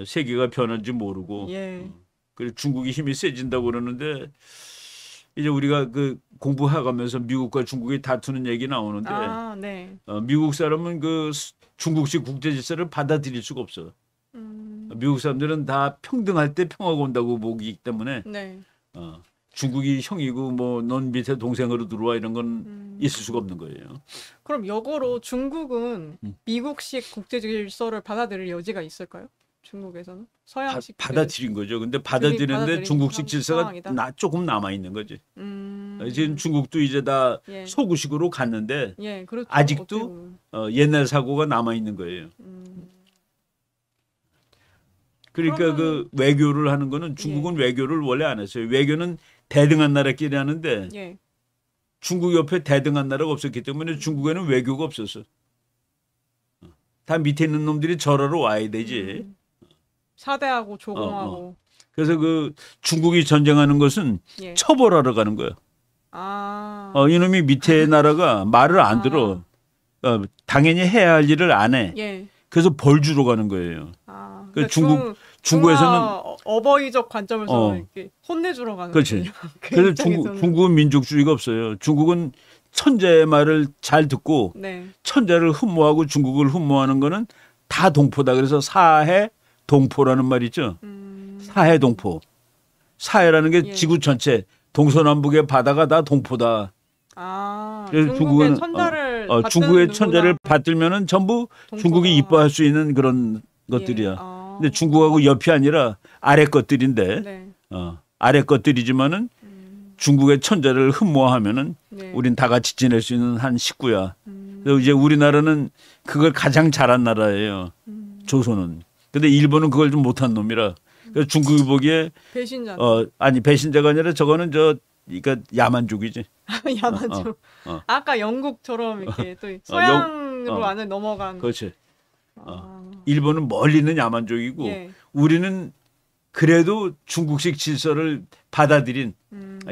세계가 변한지 모르고. 예. 그리고 중국이 힘이 세진다고 그러는데 이제 우리가 그 공부해가면서 미국과 중국이 다투는 얘기 나오는데 아, 네. 미국 사람은 그 중국식 국제 질서를 받아들일 수가 없어. 미국 사람들은 다 평등할 때 평화가 온다고 보기 때문에 네. 중국이 형이고 뭐 넌 밑에 동생으로 들어와 이런 건 있을 수가 없는 거예요. 그럼 역으로 중국은 미국식 국제 질서를 받아들일 여지가 있을까요? 중국에서는 서양식 받아들인 거죠. 근데 받아들이는데 중국식 질서가 상황이다. 조금 남아 있는 거지. 지금 중국도 이제 다 예. 소구식으로 갔는데 예, 그렇죠. 아직도 옛날 사고가 남아 있는 거예요. 그러니까 그 외교를 하는 거는 중국은 외교를 원래 안 했어요. 외교는 대등한 나라끼리 하는데 예. 중국 옆에 대등한 나라가 없었기 때문에 중국에는 외교가 없었어. 다 밑에 있는 놈들이 절하러 와야 되지. 사대하고 조공하고. 그래서 그 중국이 전쟁하는 것은 예. 처벌하러 가는 거야. 아. 이놈이 밑에 나라가 말을 안 들어. 당연히 해야 할 일을 안 해. 예. 그래서 벌 주러 가는 거예요. 아. 그 그러니까 중국에서는 어버이적 관점에서 이렇게 혼내주러 가는 거죠. 그렇지. 그래서 중국은 민족주의가 없어요. 중국은 천자의 말을 잘 듣고 네. 천자를 흠모하고 중국을 흠모하는 거는 다 동포다. 그래서 사해 동포라는 말 있죠. 사해 동포. 사해라는 게 지구 전체 동서남북의 바다가 다 동포다. 아, 그래서 중국의 천자를 중국의 천자를 받들면은 전부 동포가. 중국이 이뻐할 수 있는 그런 것들이야. 예. 근데 중국하고 옆이 아니라 아래 것들인데 네. 아래 것들이지만은 중국의 천자를 흠모하면은 네. 우린 다 같이 지낼 수 있는 한 식구야. 그래서 이제 우리나라는 그걸 가장 잘한 나라예요. 조선은. 근데 일본은 그걸 좀 못한 놈이라. 그래서 중국이 보기에 배신자. 아니 배신자가 아니라 저거는 그러니까 야만족이지. 야만족. 어. 아까 영국처럼 이렇게 또 서양으로 안에 넘어간. 그렇지. 일본은 멀리는 야만족이고 예. 우리는 그래도 중국식 질서를 받아들인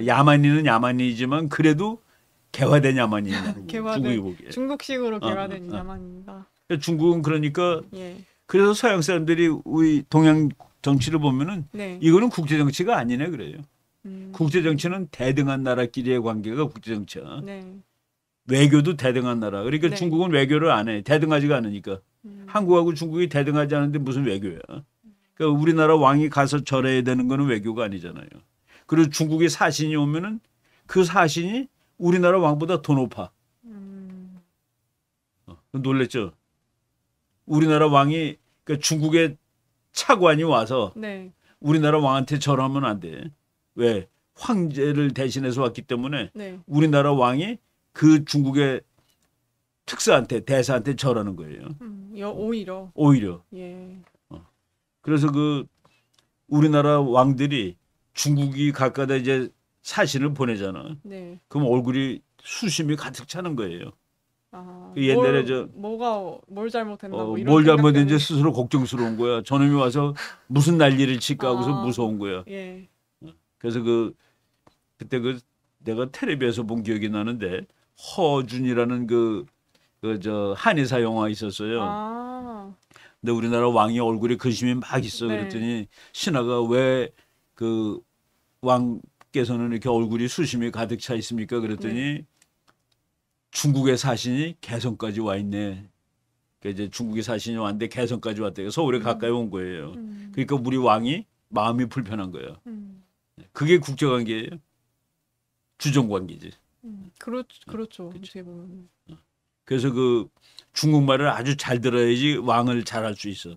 야만인은 야만인이지만 그래도 개화된 야만인이라고 중국이 보기에. 중국식으로 개화된 야만입니다. 중국은 그러니까 예. 그래서 서양 사람들이 우리 동양 정치를 보면은 네. 이거는 국제 정치가 아니네 그래요. 국제 정치는 대등한 나라끼리의 관계가 국제 정치야. 네. 외교도 대등한 나라. 그러니까 네. 중국은 외교를 안 해. 대등하지가 않으니까. 한국하고 중국이 대등하지 않은데 무슨 외교야. 그러니까 우리나라 왕이 가서 절해야 되는 거는 외교가 아니잖아요. 그리고 중국의 사신이 오면은 그 사신이 우리나라 왕보다 더 높아. 놀랬죠? 우리나라 왕이 그러니까 중국의 차관이 와서 네. 우리나라 왕한테 절하면 안 돼. 왜? 황제를 대신해서 왔기 때문에 네. 우리나라 왕이 그 중국의 특사한테 대사한테 절하는 거예요. 오히려. 오히려. 예. 그래서 그 우리나라 왕들이 중국이 가까다 이제 사신을 보내잖아. 네. 그럼 얼굴이 수심이 가득 차는 거예요. 그 옛날에 뭘 잘못했나 뭐 이런 뭘 생각 잘못했는지 때문에. 스스로 걱정스러운 거야. 저놈이 와서 무슨 난리를 칠까 하고서 무서운 거야. 예. 그래서 그때 내가 텔레비에서 본 기억이 나는데 허준이라는 저 한의사 영화 있었어요. 근데 우리나라 왕이 얼굴에 근심이 막 있어. 네. 그랬더니 신하가 왜 그 왕께서는 이렇게 얼굴이 수심이 가득 차 있습니까? 그랬더니 중국의 사신이 개성까지 와 있네. 그러니까 이제 중국의 사신이 왔는데 개성까지 왔대요. 서울에 가까이 온 거예요. 그러니까 우리 왕이 마음이 불편한 거예요. 그게 국제관계예요. 주정관계지. 그렇죠. 어떻게 보면. 그래서 그 중국말을 아주 잘 들어야지 왕을 잘할 수 있어.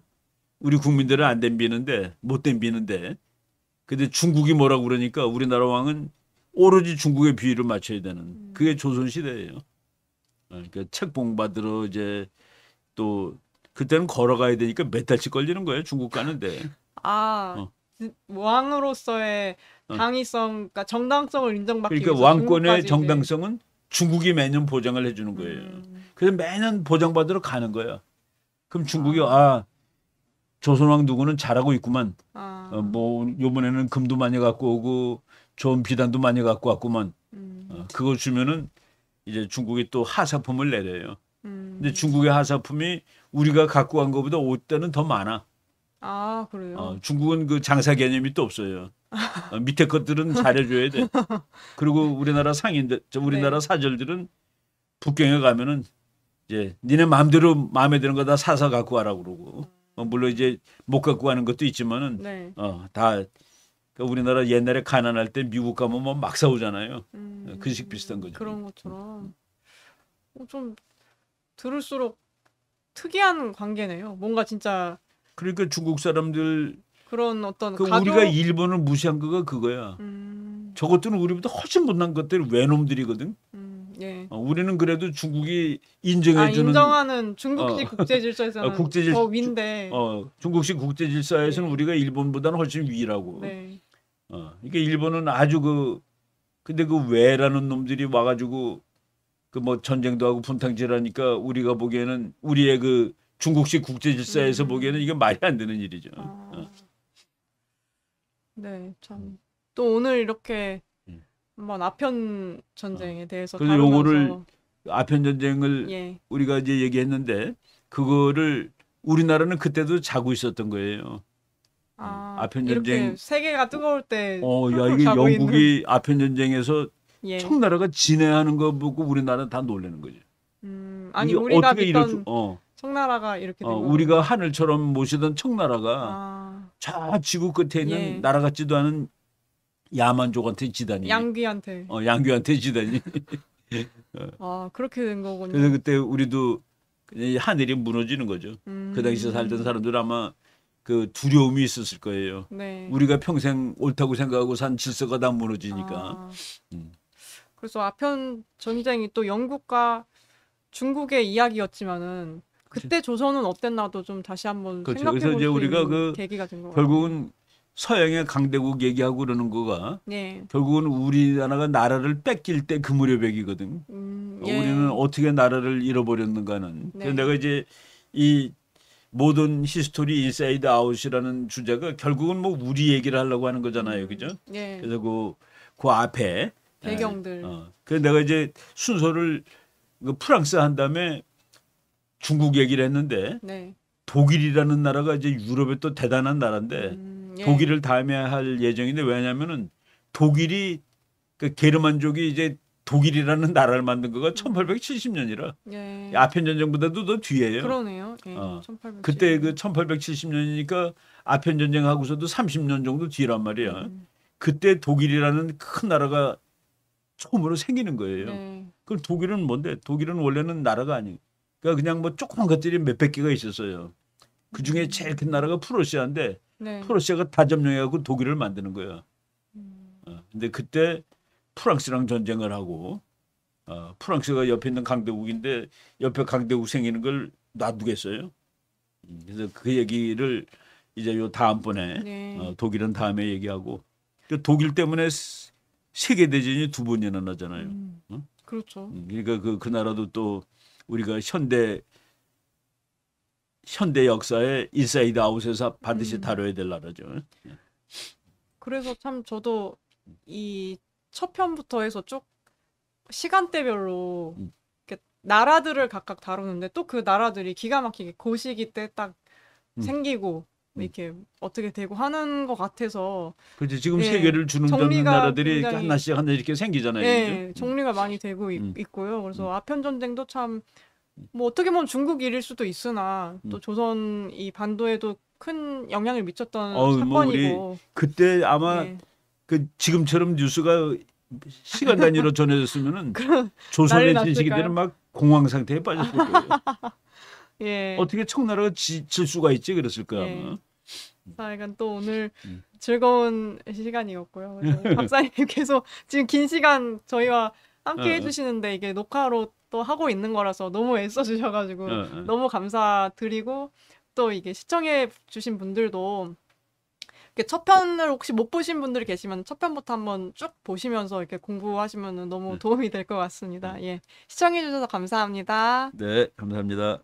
우리 국민들은 안 덤비는데 못 덤비는데. 근데 중국이 뭐라고 그러니까 우리나라 왕은 오로지 중국의 비위를 맞춰야 되는. 그게 조선 시대예요. 그러니까 책봉 받으러 이제 또 그때는 걸어가야 되니까 몇 달씩 걸리는 거예요. 중국 가는데. 왕으로서의 당위성, 그러니까 정당성을 인정받기 그러니까 위해서 왕권의 중국까지 정당성은 중국이 매년 보장을 해주는 거예요. 그래서 매년 보장받으러 가는 거야. 그럼 중국이 조선왕 누구는 잘하고 있구만. 뭐 이번에는 금도 많이 갖고 오고 좋은 비단도 많이 갖고 왔구만. 그거 주면은 이제 중국이 또 하사품을 내려요. 근데 중국의 하사품이 우리가 갖고 간 것보다 5대는 더 많아. 그래요? 중국은 그 장사 개념이 또 없어요. 밑에 것들은 잘해줘야 돼. 그리고 우리나라 상인들, 우리나라 사절들은 북경에 가면은 이제 니네 마음대로 마음에 드는 거 다 사서 갖고 와라 그러고. 물론 이제 못 갖고 가는 것도 있지만은 다 그러니까 우리나라 옛날에 가난할 때 미국 가면 뭐 막 사오잖아요. 그식 비슷한 거죠. 그런 것처럼 좀 들을수록 특이한 관계네요. 뭔가 진짜 그러니까 중국 사람들 그런 어떤 우리가 일본을 무시한 거가 그거야. 저것들은 우리보다 훨씬 못난 것들이 외놈들이거든. 예. 우리는 그래도 중국이 인정해주는 인정하는 중국식 국제 질서에서는 더 위인데. 중국식 국제 질서에서는 우리가 일본보다는 훨씬 위라고. 네. 그러니까 일본은 아주 근데 그 외라는 놈들이 와가지고 그 뭐 전쟁도 하고 분탕질하니까 우리가 보기에는 우리의 그 중국식 국제 질서에서 보기에는 이게 말이 안 되는 일이죠. 네, 참. 또 오늘 이렇게 한번 아편 전쟁에 대해서 그래서 다루면서 요거를 아편 전쟁을 우리가 이제 얘기했는데 그거를 우리나라는 그때도 자고 있었던 거예요. 아편 전쟁 이렇게 세계가 뜨거울 때 이게 영국이 아편 전쟁에서 청나라가 진해하는 거 보고 우리나라는 다 놀라는 거죠. 아니 이게 우리가 어떻게 믿던 청나라가 이렇게 된 우리가 하늘처럼 모시던 청나라가 저 지구 끝에 있는 나라 같지도 않은 야만족한테 지다니. 양귀한테. 양귀한테 지다니. 그렇게 된 거군요. 그래서 그때 우리도 하늘이 무너지는 거죠. 그 당시에 살던 사람들 아마 그 두려움이 있었을 거예요. 네. 우리가 평생 옳다고 생각하고 산 질서가 다 무너지니까. 그래서 아편 전쟁이 또 영국과 중국의 이야기였지만은 그때 조선은 어땠나도 좀 다시 한번 그렇죠. 생각해 그래서 볼 이제 수 우리가 있는 계기가 된 것 같아요. 결국은 서양의 강대국 얘기하고 그러는 거가 네. 결국은 우리나라가 나라를 뺏길 때 그 무렵이거든. 예. 우리는 어떻게 나라를 잃어버렸는가는. 네. 그래서 내가 이제 이 모던 히스토리 인사이드 아웃이라는 주제가 결국은 뭐 우리 얘기를 하려고 하는 거잖아요, 그죠? 예. 그래서 그 앞에 배경들. 그래서 내가 이제 순서를 그 프랑스 한 다음에 중국 얘기를 했는데 네. 독일이라는 나라가 이제 유럽의 또 대단한 나라인데 예. 독일을 다음에 할 예정인데 왜냐면은 독일이 그 게르만족이 이제 독일이라는 나라를 만든 거가 1870년이라 예. 아편 전쟁보다도 더 뒤에요. 그러네요. 예. 어. 1870. 그때 그 1870년이니까 아편 전쟁하고서도 30년 정도 뒤란 말이야. 그때 독일이라는 큰 나라가 처음으로 생기는 거예요. 네. 그럼 독일은 뭔데? 독일은 원래는 나라가 아니. 그러니까 그냥 뭐 조그만 것들이 몇백 개가 있었어요. 그 중에 제일 큰 나라가 프로시아인데 네. 프로시아가 다 점령해갖고 독일을 만드는 거야. 근데 그때 프랑스랑 전쟁을 하고 프랑스가 옆에 있는 강대국인데 옆에 강대국 생기는 걸 놔두겠어요. 그래서 그 얘기를 이제 요 다음번에 네. 독일은 다음에 얘기하고 그 독일 때문에 세계 대전이 두 번이나 나잖아요. 그렇죠. 그러니까 그 나라도 또 우리가 현대 역사의 인사이드 아웃에서 반드시 다뤄야 될 나라죠. 그래서 참 저도 이 첫 편부터 해서 쭉 시간대별로 이렇게 나라들을 각각 다루는데 또 그 나라들이 기가 막히게 그 시기 때 딱 생기고 이렇게 어떻게 되고 하는 것 같아서 그렇지. 지금 예, 세계를 주름잡는 정리가 나라들이 굉장히- 하나씩 이렇게 생기잖아요. 예, 그죠? 정리가 많이 되고 있고요. 그래서 아편 전쟁도 참 뭐 어떻게 보면 중국 일일 수도 있으나 또 조선 이 반도에도 큰 영향을 미쳤던 뭐 사건이고. 그때 아마 예. 그 지금처럼 뉴스가 시간 단위로 전해졌으면은 난리 조선의 났을까요? 신식이들은 막 공황 상태에 빠졌을 거예요. 예. 어떻게 청나라가 질 수가 있지 그랬을 거야. 예. 아마. 자, 이건 또 오늘 즐거운 시간이었고요. 그래서 박사님 계속 지금 긴 시간 저희와 함께 해주시는데 이게 녹화로 또 하고 있는 거라서 너무 애써주셔가지고 너무 감사드리고 또 이게 시청해 주신 분들도 이렇게 첫 편을 혹시 못 보신 분들이 계시면 첫 편부터 한번 쭉 보시면서 이렇게 공부하시면 너무 도움이 될 것 같습니다. 예. 시청해 주셔서 감사합니다. 네, 감사합니다.